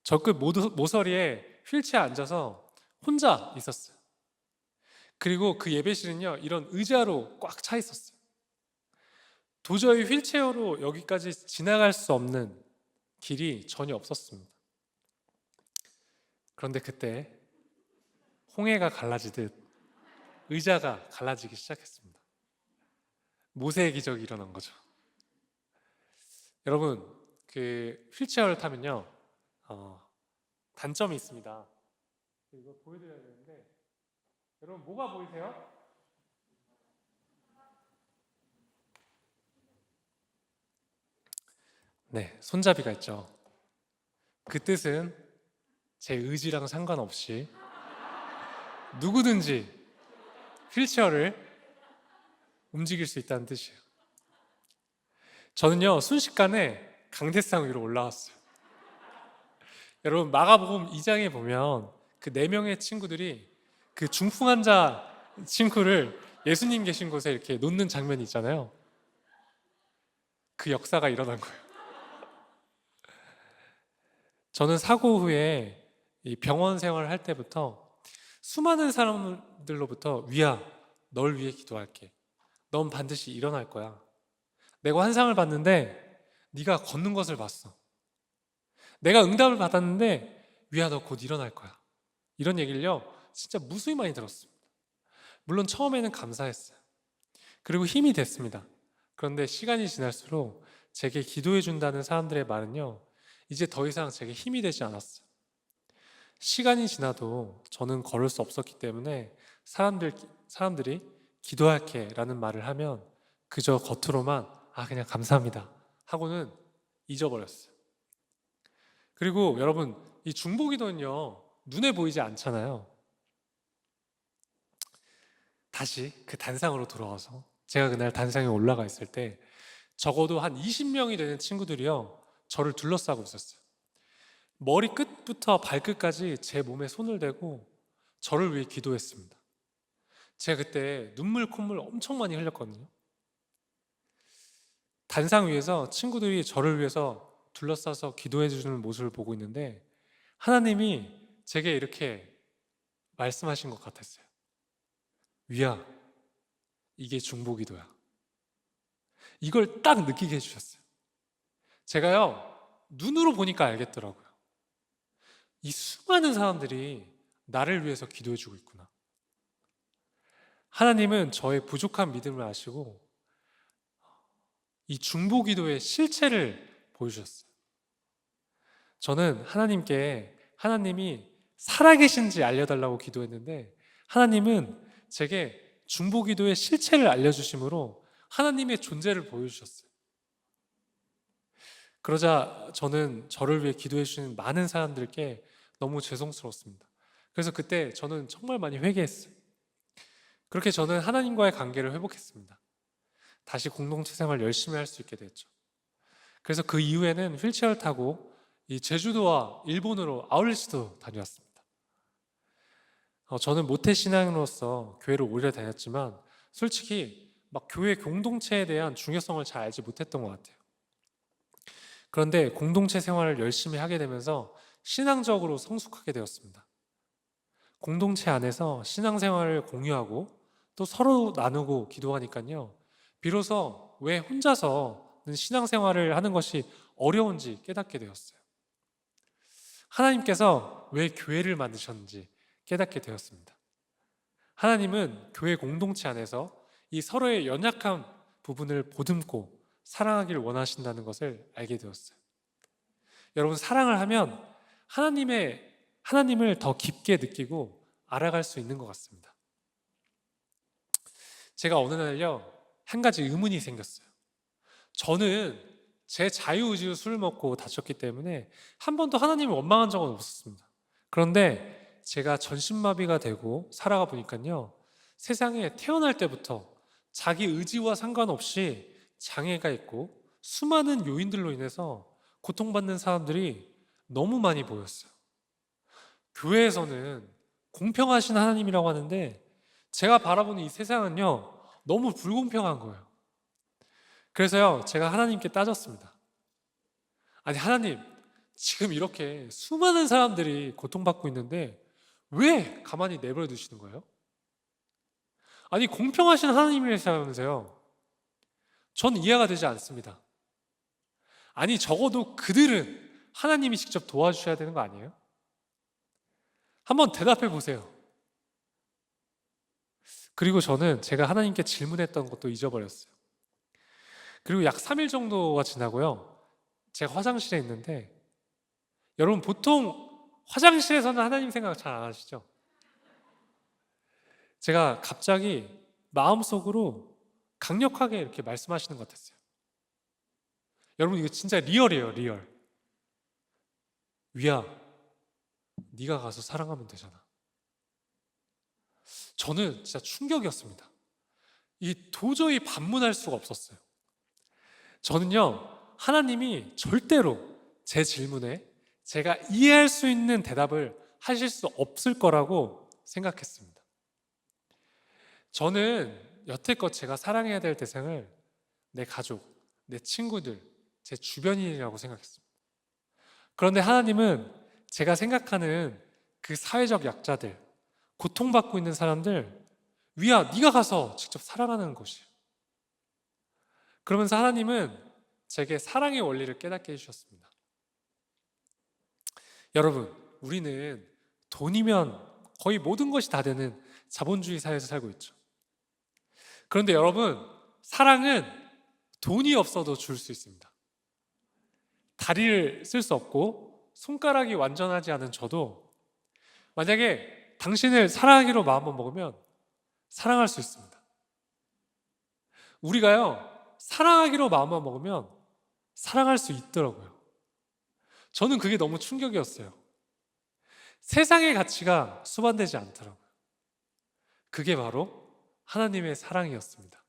저 끝 모서리에 휠체어에 앉아서 혼자 있었어요. 그리고 그 예배실은요, 이런 의자로 꽉 차 있었어요. 도저히 휠체어로 여기까지 지나갈 수 없는 길이 전혀 없었습니다. 그런데 그때 홍해가 갈라지듯 의자가 갈라지기 시작했습니다. 모세의 기적이 일어난 거죠. 여러분, 그 휠체어를 타면요, 단점이 있습니다. 이거 보여드려야 되는데, 여러분 뭐가 보이세요? 네, 손잡이가 있죠. 그 뜻은 제 의지랑 상관없이 누구든지 휠체어를 움직일 수 있다는 뜻이에요. 저는요, 순식간에 강대상 위로 올라왔어요. 여러분, 마가복음 2장에 보면 그 4명의 친구들이 그 중풍 환자 친구를 예수님 계신 곳에 이렇게 놓는 장면이 있잖아요. 그 역사가 일어난 거예요. 저는 사고 후에 이 병원 생활을 할 때부터 수많은 사람들로부터 위야, 널 위해 기도할게. 넌 반드시 일어날 거야. 내가 환상을 봤는데 네가 걷는 것을 봤어. 내가 응답을 받았는데 위야, 너 곧 일어날 거야. 이런 얘기를요, 진짜 무수히 많이 들었습니다. 물론 처음에는 감사했어요. 그리고 힘이 됐습니다. 그런데 시간이 지날수록 제게 기도해 준다는 사람들의 말은요, 이제 더 이상 제게 힘이 되지 않았어요. 시간이 지나도 저는 걸을 수 없었기 때문에 사람들이 기도할게 라는 말을 하면 그저 겉으로만 그냥 감사합니다 하고는 잊어버렸어요. 그리고 여러분, 이 중보기도는요, 눈에 보이지 않잖아요. 다시 그 단상으로 돌아와서 제가 그날 단상에 올라가 있을 때 적어도 한 20명이 되는 친구들이요, 저를 둘러싸고 있었어요. 머리끝부터 발끝까지 제 몸에 손을 대고 저를 위해 기도했습니다. 제가 그때 눈물 콧물 엄청 많이 흘렸거든요. 단상 위에서 친구들이 저를 위해서 둘러싸서 기도해 주는 모습을 보고 있는데 하나님이 제게 이렇게 말씀하신 것 같았어요. 위야, 이게 중보기도야. 이걸 딱 느끼게 해주셨어요. 제가요, 눈으로 보니까 알겠더라고요. 이 수많은 사람들이 나를 위해서 기도해 주고 있구나. 하나님은 저의 부족한 믿음을 아시고 이 중보기도의 실체를 보여주셨어요. 저는 하나님이 살아계신지 알려달라고 기도했는데 하나님은 제게 중보기도의 실체를 알려주심으로 하나님의 존재를 보여주셨어요. 그러자 저는 저를 위해 기도해 주신 많은 사람들께 너무 죄송스러웠습니다. 그래서 그때 저는 정말 많이 회개했어요. 그렇게 저는 하나님과의 관계를 회복했습니다. 다시 공동체 생활 열심히 할 수 있게 됐죠. 그래서 그 이후에는 휠체어를 타고 이 제주도와 일본으로 아울렛도 다녀왔습니다. 저는 모태신앙으로서 교회를 오래 다녔지만 솔직히 막 교회 공동체에 대한 중요성을 잘 알지 못했던 것 같아요. 그런데 공동체 생활을 열심히 하게 되면서 신앙적으로 성숙하게 되었습니다. 공동체 안에서 신앙생활을 공유하고 또 서로 나누고 기도하니까요, 비로소 왜 혼자서는 신앙생활을 하는 것이 어려운지 깨닫게 되었어요. 하나님께서 왜 교회를 만드셨는지 깨닫게 되었습니다. 하나님은 교회 공동체 안에서 이 서로의 연약한 부분을 보듬고 사랑하기를 원하신다는 것을 알게 되었어요. 여러분, 사랑을 하면 하나님을 더 깊게 느끼고 알아갈 수 있는 것 같습니다. 제가 어느 날요, 한 가지 의문이 생겼어요. 저는 제 자유의지로 술을 먹고 다쳤기 때문에 한 번도 하나님을 원망한 적은 없었습니다. 그런데 제가 전신마비가 되고 살아가 보니까요, 세상에 태어날 때부터 자기 의지와 상관없이 장애가 있고 수많은 요인들로 인해서 고통받는 사람들이 너무 많이 보였어요. 교회에서는 공평하신 하나님이라고 하는데 제가 바라보는 이 세상은요, 너무 불공평한 거예요. 그래서요, 제가 하나님께 따졌습니다. 아니, 하나님, 지금 이렇게 수많은 사람들이 고통받고 있는데 왜 가만히 내버려 두시는 거예요? 아니, 공평하신 하나님이라면서요. 전 이해가 되지 않습니다. 아니, 적어도 그들은 하나님이 직접 도와주셔야 되는 거 아니에요? 한번 대답해 보세요. 그리고 저는 제가 하나님께 질문했던 것도 잊어버렸어요. 그리고 약 3일 정도가 지나고요, 제가 화장실에 있는데, 여러분 보통 화장실에서는 하나님 생각 잘 안 하시죠? 제가 갑자기 마음속으로 강력하게 이렇게 말씀하시는 것 같았어요. 여러분, 이거 진짜 리얼이에요, 리얼. 위야, 네가 가서 사랑하면 되잖아. 저는 진짜 충격이었습니다. 이 도저히 반문할 수가 없었어요. 저는요, 하나님이 절대로 제 질문에 제가 이해할 수 있는 대답을 하실 수 없을 거라고 생각했습니다. 저는 여태껏 제가 사랑해야 될 대상을 내 가족, 내 친구들, 제 주변인이라고 생각했습니다. 그런데 하나님은 제가 생각하는 그 사회적 약자들, 고통받고 있는 사람들, 위야, 네가 가서 직접 사랑하는 것이에요. 그러면서 하나님은 제게 사랑의 원리를 깨닫게 해주셨습니다. 여러분, 우리는 돈이면 거의 모든 것이 다 되는 자본주의 사회에서 살고 있죠. 그런데 여러분, 사랑은 돈이 없어도 줄 수 있습니다. 다리를 쓸 수 없고 손가락이 완전하지 않은 저도 만약에 당신을 사랑하기로 마음만 먹으면 사랑할 수 있습니다. 우리가요, 사랑하기로 마음만 먹으면 사랑할 수 있더라고요. 저는 그게 너무 충격이었어요. 세상의 가치가 수반되지 않더라고요. 그게 바로 하나님의 사랑이었습니다.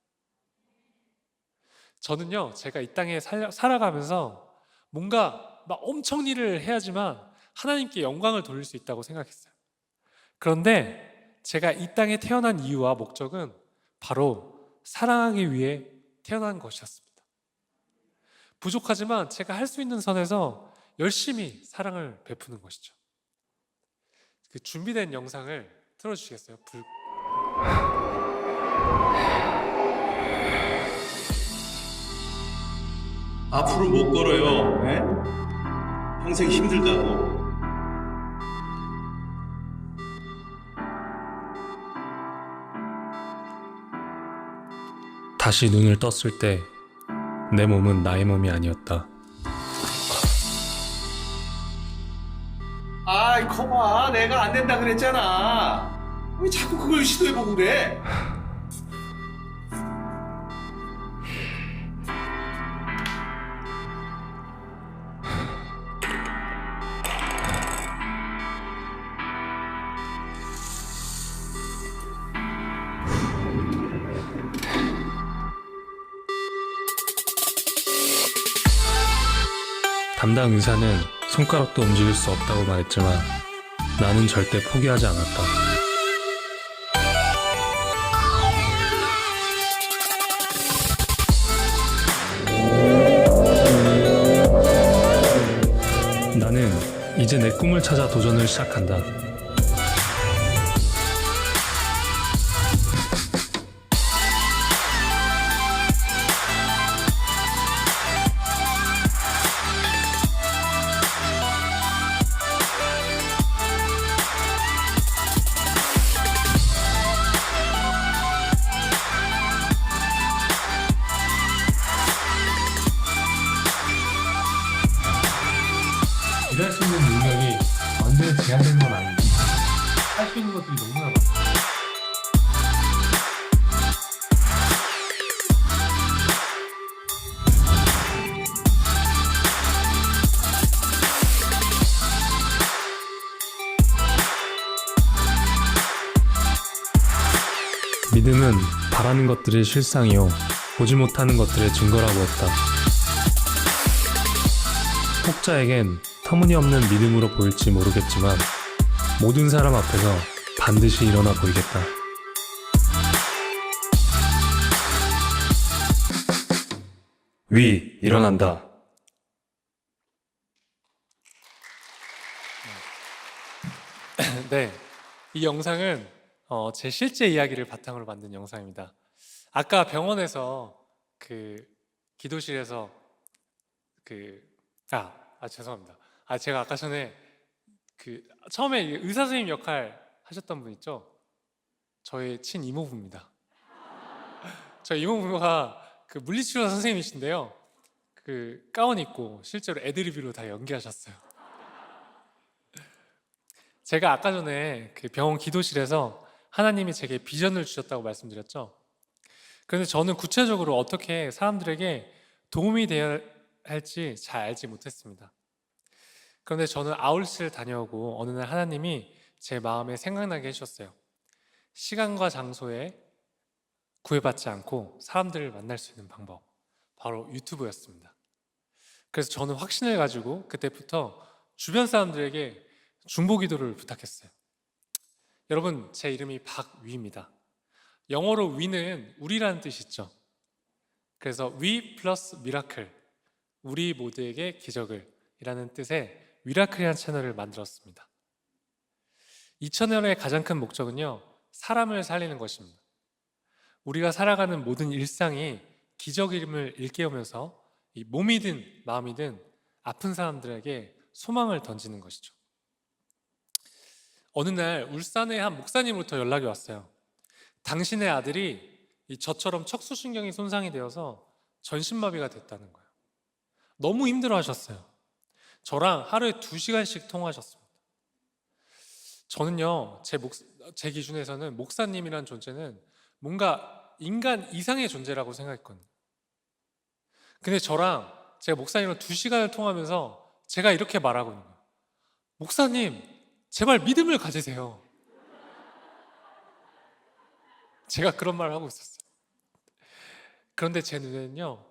저는요, 제가 이 땅에 살아가면서 뭔가 막 엄청 일을 해야지만 하나님께 영광을 돌릴 수 있다고 생각했어요. 그런데 제가 이 땅에 태어난 이유와 목적은 바로 사랑하기 위해 태어난 것이었습니다. 부족하지만 제가 할 수 있는 선에서 열심히 사랑을 베푸는 것이죠. 그 준비된 영상을 틀어주시겠어요? 앞으로 못 걸어요. 네? 평생 힘들다고. 다시 눈을 떴을 때 내 몸은 나의 몸이 아니었다. 아이, 커봐. 내가 안 된다 그랬잖아. 왜 자꾸 그걸 시도해보고 그래? 담당 의사는 손가락도 움직일 수 없다고 말했지만 나는 절대 포기하지 않았다. 나는 이제 내 꿈을 찾아 도전을 시작한다. 일할 수 있는 능력이 완전히 제한된 건 아닙니다. 할 수 있는 것들이 너무나 많아요. 믿음은 바라는 것들의 실상이요 보지 못하는 것들의 증거라고 했다. 혹자에겐 터무니없는 믿음으로 보일지 모르겠지만 모든 사람 앞에서 반드시 일어나 보이겠다. 위 일어난다. 네, 이 영상은 제 실제 이야기를 바탕으로 만든 영상입니다. 아까 병원에서 기도실에서 죄송합니다. 제가 아까 전에 처음에 의사 선생님 역할 하셨던 분 있죠? 저의 친이모부입니다. 저희 이모부가 물리치료 선생님이신데요. 가운 입고 실제로 애드리브로 다 연기하셨어요. 제가 아까 전에 병원 기도실에서 하나님이 제게 비전을 주셨다고 말씀드렸죠. 그런데 저는 구체적으로 어떻게 사람들에게 도움이 되어야 할지 잘 알지 못했습니다. 그런데 저는 아울스를 다녀오고 어느 날 하나님이 제 마음에 생각나게 해주셨어요. 시간과 장소에 구애받지 않고 사람들을 만날 수 있는 방법, 바로 유튜브였습니다. 그래서 저는 확신을 가지고 그때부터 주변 사람들에게 중보기도를 부탁했어요. 여러분, 제 이름이 박위입니다. 영어로 위는 우리라는 뜻이 있죠. 그래서 위 플러스 미라클, 우리 모두에게 기적을 이라는 뜻의 위라클이라는 채널을 만들었습니다. 이 채널의 가장 큰 목적은요, 사람을 살리는 것입니다. 우리가 살아가는 모든 일상이 기적임을 일깨우면서 이 몸이든 마음이든 아픈 사람들에게 소망을 던지는 것이죠. 어느 날 울산의 한 목사님으로부터 연락이 왔어요. 당신의 아들이 저처럼 척수신경이 손상이 되어서 전신마비가 됐다는 거예요. 너무 힘들어 하셨어요. 저랑 하루에 2시간씩 통화하셨습니다. 저는요, 제 기준에서는 목사님이란 존재는 뭔가 인간 이상의 존재라고 생각했거든요. 근데 저랑 제가 목사님과 2시간을 통화하면서 제가 이렇게 말하고 있는 거예요. 목사님, 제발 믿음을 가지세요. 제가 그런 말을 하고 있었어요. 그런데 제 눈에는요,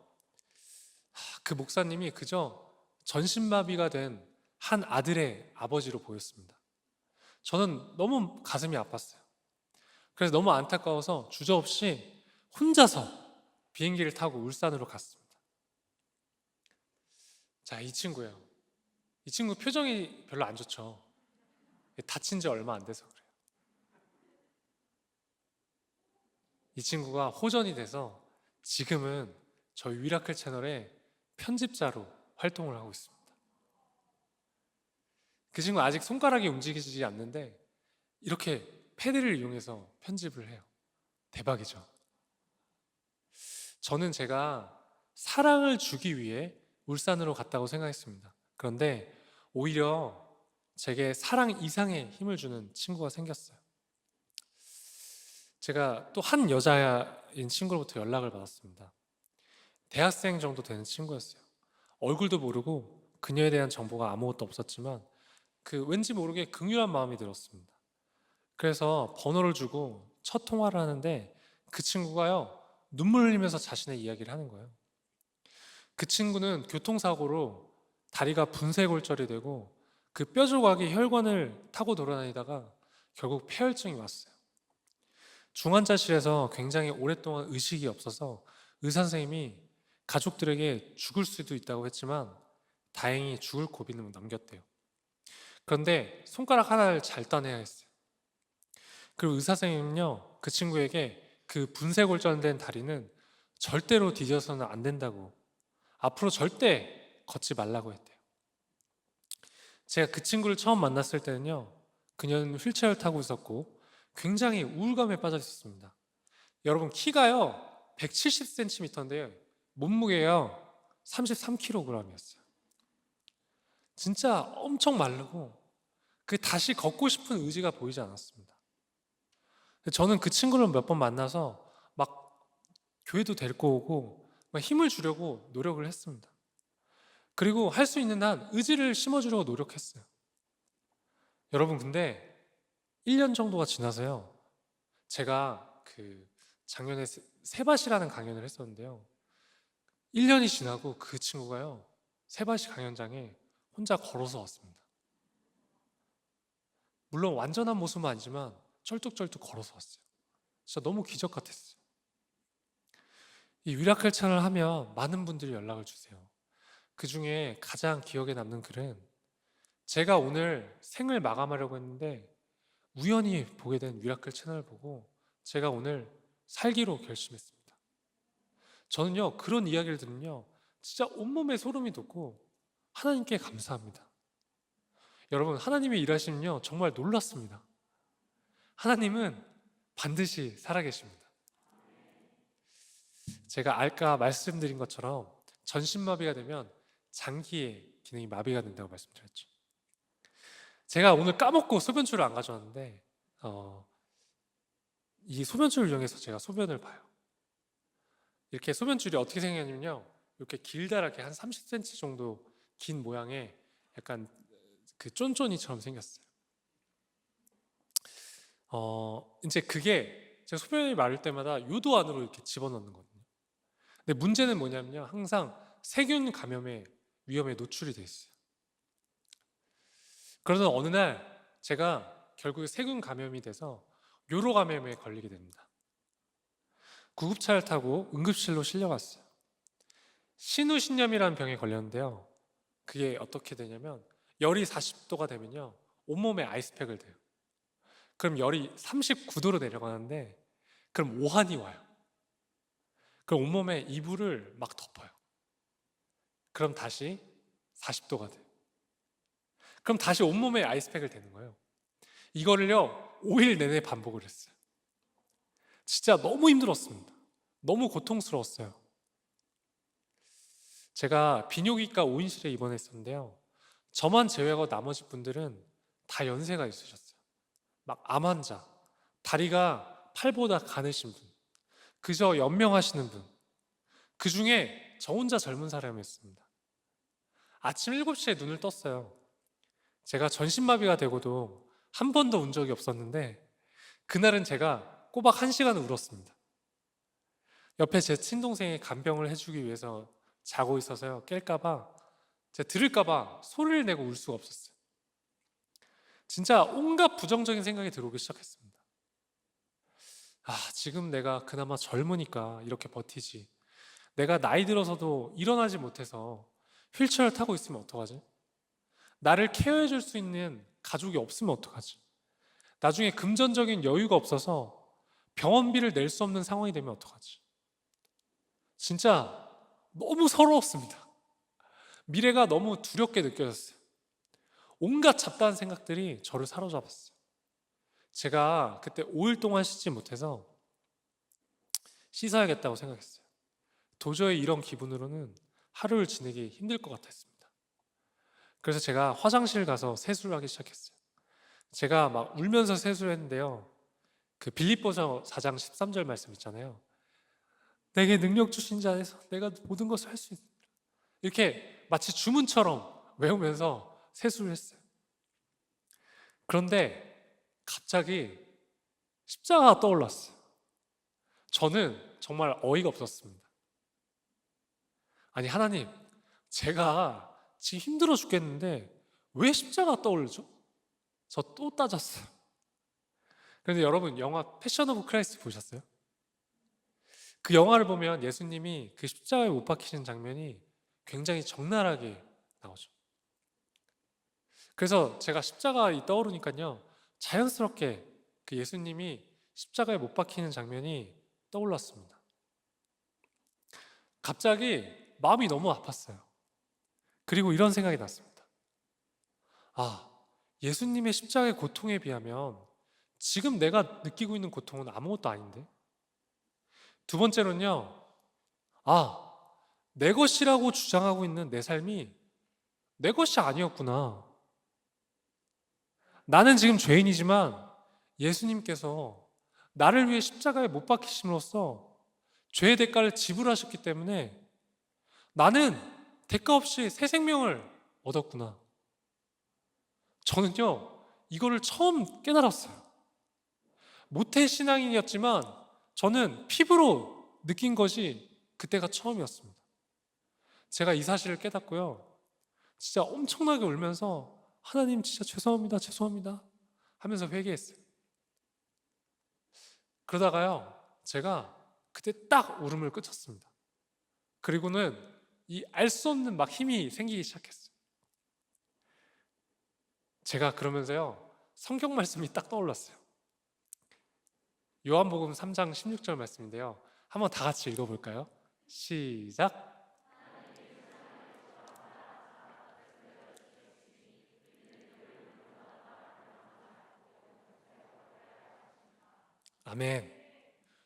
그 목사님이 그저 전신마비가 된 한 아들의 아버지로 보였습니다. 저는 너무 가슴이 아팠어요. 그래서 너무 안타까워서 주저없이 혼자서 비행기를 타고 울산으로 갔습니다. 자, 이 친구예요. 이 친구 표정이 별로 안 좋죠. 다친 지 얼마 안 돼서 그래요. 이 친구가 호전이 돼서 지금은 저희 위라클 채널의 편집자로 활동을 하고 있습니다. 그 친구 아직 손가락이 움직이지 않는데 이렇게 패드를 이용해서 편집을 해요. 대박이죠. 저는 제가 사랑을 주기 위해 울산으로 갔다고 생각했습니다. 그런데 오히려 제게 사랑 이상의 힘을 주는 친구가 생겼어요. 제가 또 한 여자인 친구로부터 연락을 받았습니다. 대학생 정도 되는 친구였어요. 얼굴도 모르고 그녀에 대한 정보가 아무것도 없었지만 왠지 모르게 긍휼한 마음이 들었습니다. 그래서 번호를 주고 첫 통화를 하는데 그 친구가요, 눈물 흘리면서 자신의 이야기를 하는 거예요. 그 친구는 교통사고로 다리가 분쇄골절이 되고 그 뼈 조각이 혈관을 타고 돌아다니다가 결국 폐혈증이 왔어요. 중환자실에서 굉장히 오랫동안 의식이 없어서 의사 선생님이 가족들에게 죽을 수도 있다고 했지만 다행히 죽을 고비는 넘겼대요. 그런데 손가락 하나를 잘 따내야 했어요. 그리고 의사 선생님은요, 그 친구에게 그 분쇄골절된 다리는 절대로 뒤져서는 안 된다고, 앞으로 절대 걷지 말라고 했대요. 제가 그 친구를 처음 만났을 때는요, 그녀는 휠체어를 타고 있었고 굉장히 우울감에 빠져 있었습니다. 여러분, 키가요 170cm인데요 몸무게요 33kg이었어요. 진짜 엄청 마르고 다시 걷고 싶은 의지가 보이지 않았습니다. 저는 그 친구를 몇 번 만나서 막 교회도 데리고 오고 막 힘을 주려고 노력을 했습니다. 그리고 할 수 있는 한 의지를 심어주려고 노력했어요. 여러분, 근데 1년 정도가 지나서요, 제가 작년에 세바시라는 강연을 했었는데요, 1년이 지나고 그 친구가요, 세바시 강연장에 혼자 걸어서 왔습니다. 물론 완전한 모습은 아니지만 쩔뚝쩔뚝 걸어서 왔어요. 진짜 너무 기적 같았어요. 이 위라클 채널 하면 많은 분들이 연락을 주세요. 그 중에 가장 기억에 남는 글은, 제가 오늘 생을 마감하려고 했는데 우연히 보게 된 위라클 채널을 보고 제가 오늘 살기로 결심했습니다. 저는요, 그런 이야기를 들으면요, 진짜 온몸에 소름이 돋고 하나님께 감사합니다. 여러분, 하나님이 일하시면요, 정말 놀랐습니다. 하나님은 반드시 살아계십니다. 제가 아까 말씀드린 것처럼 전신마비가 되면 장기의 기능이 마비가 된다고 말씀드렸죠. 제가 오늘 까먹고 소변줄을 안 가져왔는데 이 소변줄을 이용해서 제가 소변을 봐요. 이렇게 소변줄이 어떻게 생겼냐면요, 이렇게 길다랗게 한 30cm 정도 긴 모양의 약간 쫀쫀이처럼 생겼어요. 이제 그게 제가 소변이 마를 때마다 요도 안으로 이렇게 집어넣는 거거든요. 근데 문제는 뭐냐면요, 항상 세균 감염의 위험에 노출이 돼 있어요. 그러던 어느 날 제가 결국에 세균 감염이 돼서 요로 감염에 걸리게 됩니다. 구급차를 타고 응급실로 실려갔어요. 신우신염이라는 병에 걸렸는데요, 그게 어떻게 되냐면 열이 40도가 되면요, 온몸에 아이스팩을 대요. 그럼 열이 39도로 내려가는데 그럼 오한이 와요. 그럼 온몸에 이불을 막 덮어요. 그럼 다시 40도가 돼요. 그럼 다시 온몸에 아이스팩을 대는 거예요. 이거를요 5일 내내 반복을 했어요. 진짜 너무 힘들었습니다. 너무 고통스러웠어요. 제가 비뇨기과 5인실에 입원했었는데요, 저만 제외하고 나머지 분들은 다 연세가 있으셨어요. 막 암 환자, 다리가 팔보다 가느신 분, 그저 연명하시는 분, 그 중에 저 혼자 젊은 사람이었습니다. 아침 7시에 눈을 떴어요. 제가 전신마비가 되고도 한 번도 운 적이 없었는데 그날은 제가 꼬박 1시간을 울었습니다. 옆에 제 친동생이 간병을 해주기 위해서 자고 있어서요, 깰까봐, 제가 들을까봐 소리를 내고 울 수가 없었어요. 진짜 온갖 부정적인 생각이 들어오기 시작했습니다. 지금 내가 그나마 젊으니까 이렇게 버티지, 내가 나이 들어서도 일어나지 못해서 휠체어를 타고 있으면 어떡하지? 나를 케어해 줄 수 있는 가족이 없으면 어떡하지? 나중에 금전적인 여유가 없어서 병원비를 낼 수 없는 상황이 되면 어떡하지? 진짜 너무 서러웠습니다. 미래가 너무 두렵게 느껴졌어요. 온갖 잡다한 생각들이 저를 사로잡았어요. 제가 그때 5일 동안 쉬지 못해서 씻어야겠다고 생각했어요. 도저히 이런 기분으로는 하루를 지내기 힘들 것 같았습니다. 그래서 제가 화장실 가서 세수를 하기 시작했어요. 제가 막 울면서 세수를 했는데요, 그 빌립보서 4장 13절 말씀 있잖아요. 내게 능력 주신 자에서 내가 모든 것을 할 수 있다, 이렇게 마치 주문처럼 외우면서 세수를 했어요. 그런데 갑자기 십자가가 떠올랐어요. 저는 정말 어이가 없었습니다. 아니 하나님, 제가 지금 힘들어 죽겠는데 왜 십자가가 떠오르죠? 저 또 따졌어요. 그런데 여러분, 영화 패션 오브 크라이스트 보셨어요? 그 영화를 보면 예수님이 그 십자가에 못 박히신 장면이 굉장히 적나라하게 나오죠. 그래서 제가 십자가가 떠오르니까요, 자연스럽게 그 예수님이 십자가에 못 박히는 장면이 떠올랐습니다. 갑자기 마음이 너무 아팠어요. 그리고 이런 생각이 났습니다. 예수님의 십자가의 고통에 비하면 지금 내가 느끼고 있는 고통은 아무것도 아닌데? 두 번째로는요, 내 것이라고 주장하고 있는 내 삶이 내 것이 아니었구나. 나는 지금 죄인이지만 예수님께서 나를 위해 십자가에 못 박히심으로써 죄의 대가를 지불하셨기 때문에 나는 대가 없이 새 생명을 얻었구나. 저는요, 이거를 처음 깨달았어요. 모태 신앙인이었지만 저는 피부로 느낀 것이 그때가 처음이었습니다. 제가 이 사실을 깨닫고요, 진짜 엄청나게 울면서 하나님 진짜 죄송합니다, 죄송합니다 하면서 회개했어요. 그러다가요, 제가 그때 딱 울음을 그쳤습니다. 그리고는 이 알 수 없는 막 힘이 생기기 시작했어요. 제가 그러면서요, 성경 말씀이 딱 떠올랐어요. 요한복음 3장 16절 말씀인데요, 한번 다 같이 읽어볼까요? 시작. 아멘.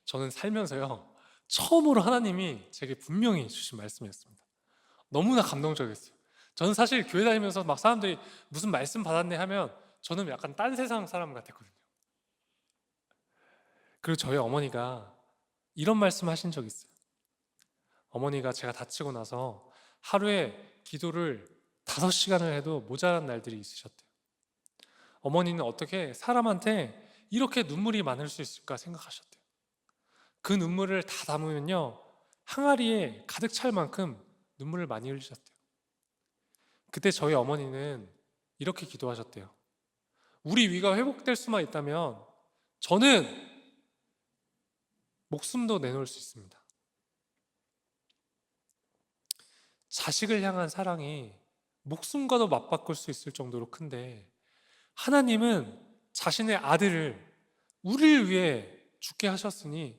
저는 살면서요, 처음으로 하나님이 제게 분명히 주신 말씀이었습니다. 너무나 감동적이었어요. 저는 사실 교회 다니면서 막 사람들이 무슨 말씀 받았네 하면 저는 약간 딴 세상 사람 같았거든요. 그리고 저희 어머니가 이런 말씀 하신 적 있어요. 어머니가 제가 다치고 나서 하루에 기도를 5시간을 해도 모자란 날들이 있으셨대요. 어머니는 어떻게 사람한테 이렇게 눈물이 많을 수 있을까 생각하셨대요. 그 눈물을 다 담으면요, 항아리에 가득 찰 만큼 눈물을 많이 흘리셨대요. 그때 저희 어머니는 이렇게 기도하셨대요. 우리 위가 회복될 수만 있다면 저는 목숨도 내놓을 수 있습니다. 자식을 향한 사랑이 목숨과도 맞바꿀 수 있을 정도로 큰데 하나님은 자신의 아들을 우리를 위해 죽게 하셨으니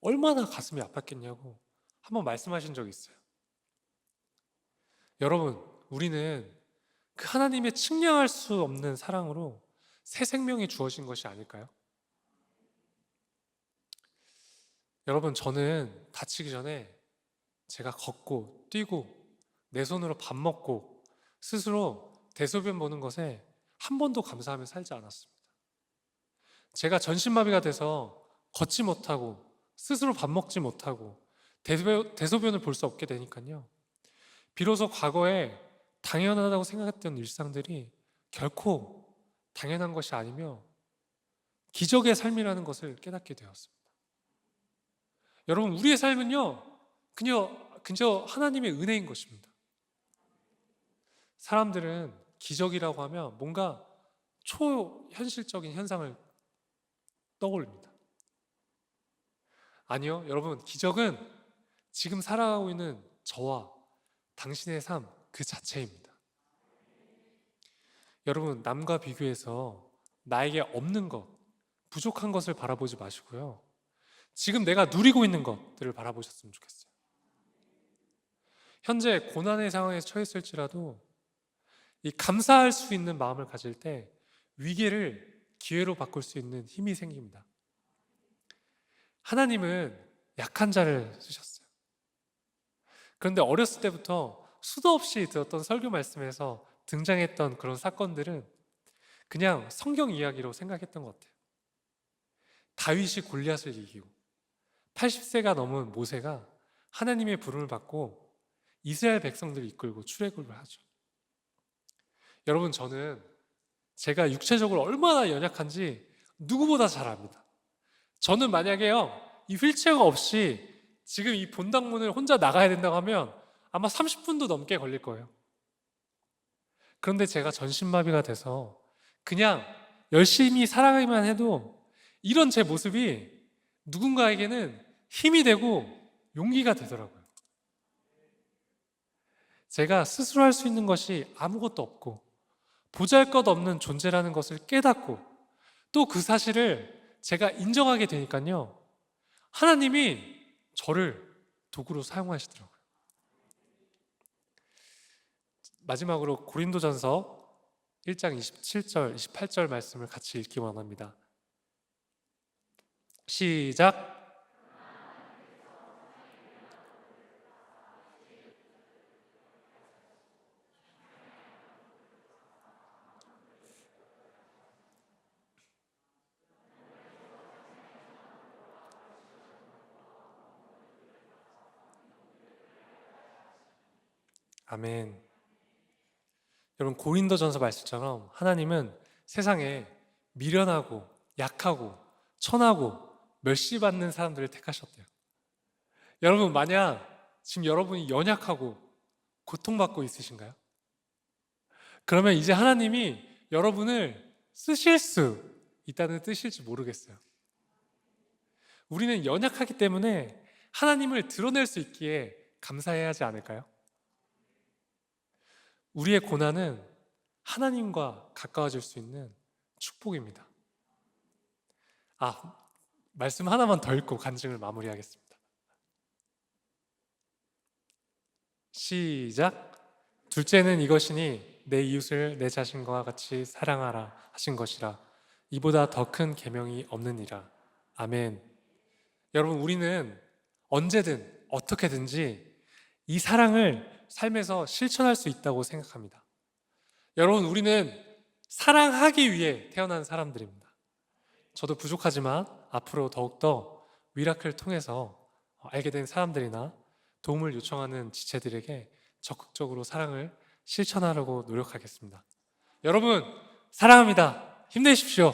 얼마나 가슴이 아팠겠냐고 한번 말씀하신 적이 있어요. 여러분, 우리는 그 하나님의 측량할 수 없는 사랑으로 새 생명이 주어진 것이 아닐까요? 여러분, 저는 다치기 전에 제가 걷고 뛰고 내 손으로 밥 먹고 스스로 대소변 보는 것에 한 번도 감사하며 살지 않았습니다. 제가 전신마비가 돼서 걷지 못하고 스스로 밥 먹지 못하고 대소변을 볼 수 없게 되니까요, 비로소 과거에 당연하다고 생각했던 일상들이 결코 당연한 것이 아니며 기적의 삶이라는 것을 깨닫게 되었습니다. 여러분, 우리의 삶은요 그저 하나님의 은혜인 것입니다. 사람들은 기적이라고 하면 뭔가 초현실적인 현상을 떠올립니다. 아니요, 여러분, 기적은 지금 살아가고 있는 저와 당신의 삶 그 자체입니다. 여러분, 남과 비교해서 나에게 없는 것, 부족한 것을 바라보지 마시고요, 지금 내가 누리고 있는 것들을 바라보셨으면 좋겠어요. 현재 고난의 상황에 처했을지라도 이 감사할 수 있는 마음을 가질 때 위기를 기회로 바꿀 수 있는 힘이 생깁니다. 하나님은 약한 자를 쓰셨어요. 그런데 어렸을 때부터 수도 없이 들었던 설교 말씀에서 등장했던 그런 사건들은 그냥 성경 이야기로 생각했던 것 같아요. 다윗이 골리앗을 이기고 80세가 넘은 모세가 하나님의 부름을 받고 이스라엘 백성들을 이끌고 출애굽을 하죠. 여러분, 저는 제가 육체적으로 얼마나 연약한지 누구보다 잘 압니다. 저는 만약에요, 이 휠체어가 없이 지금 이 본당문을 혼자 나가야 된다고 하면 아마 30분도 넘게 걸릴 거예요. 그런데 제가 전신마비가 돼서 그냥 열심히 살아가기만 해도 이런 제 모습이 누군가에게는 힘이 되고 용기가 되더라고요. 제가 스스로 할 수 있는 것이 아무것도 없고 보잘것없는 존재라는 것을 깨닫고 또 그 사실을 제가 인정하게 되니까요, 하나님이 저를 도구로 사용하시더라고요. 마지막으로 고린도전서 1장 27절, 28절 말씀을 같이 읽기 원합니다. 시작. 아멘. 여러분, 고린도전서 말씀처럼 하나님은 세상에 미련하고 약하고 천하고 멸시받는 사람들을 택하셨대요. 여러분, 만약 지금 여러분이 연약하고 고통받고 있으신가요? 그러면 이제 하나님이 여러분을 쓰실 수 있다는 뜻일지 모르겠어요. 우리는 연약하기 때문에 하나님을 드러낼 수 있기에 감사해야 하지 않을까요? 우리의 고난은 하나님과 가까워질 수 있는 축복입니다. 말씀 하나만 더 읽고 간증을 마무리하겠습니다. 시작. 둘째는 이것이니 내 이웃을 내 자신과 같이 사랑하라 하신 것이라. 이보다 더 큰 계명이 없느니라. 아멘. 여러분, 우리는 언제든 어떻게든지 이 사랑을 삶에서 실천할 수 있다고 생각합니다. 여러분, 우리는 사랑하기 위해 태어난 사람들입니다. 저도 부족하지만 앞으로 더욱더 미라클을 통해서 알게 된 사람들이나 도움을 요청하는 지체들에게 적극적으로 사랑을 실천하려고 노력하겠습니다. 여러분, 사랑합니다. 힘내십시오.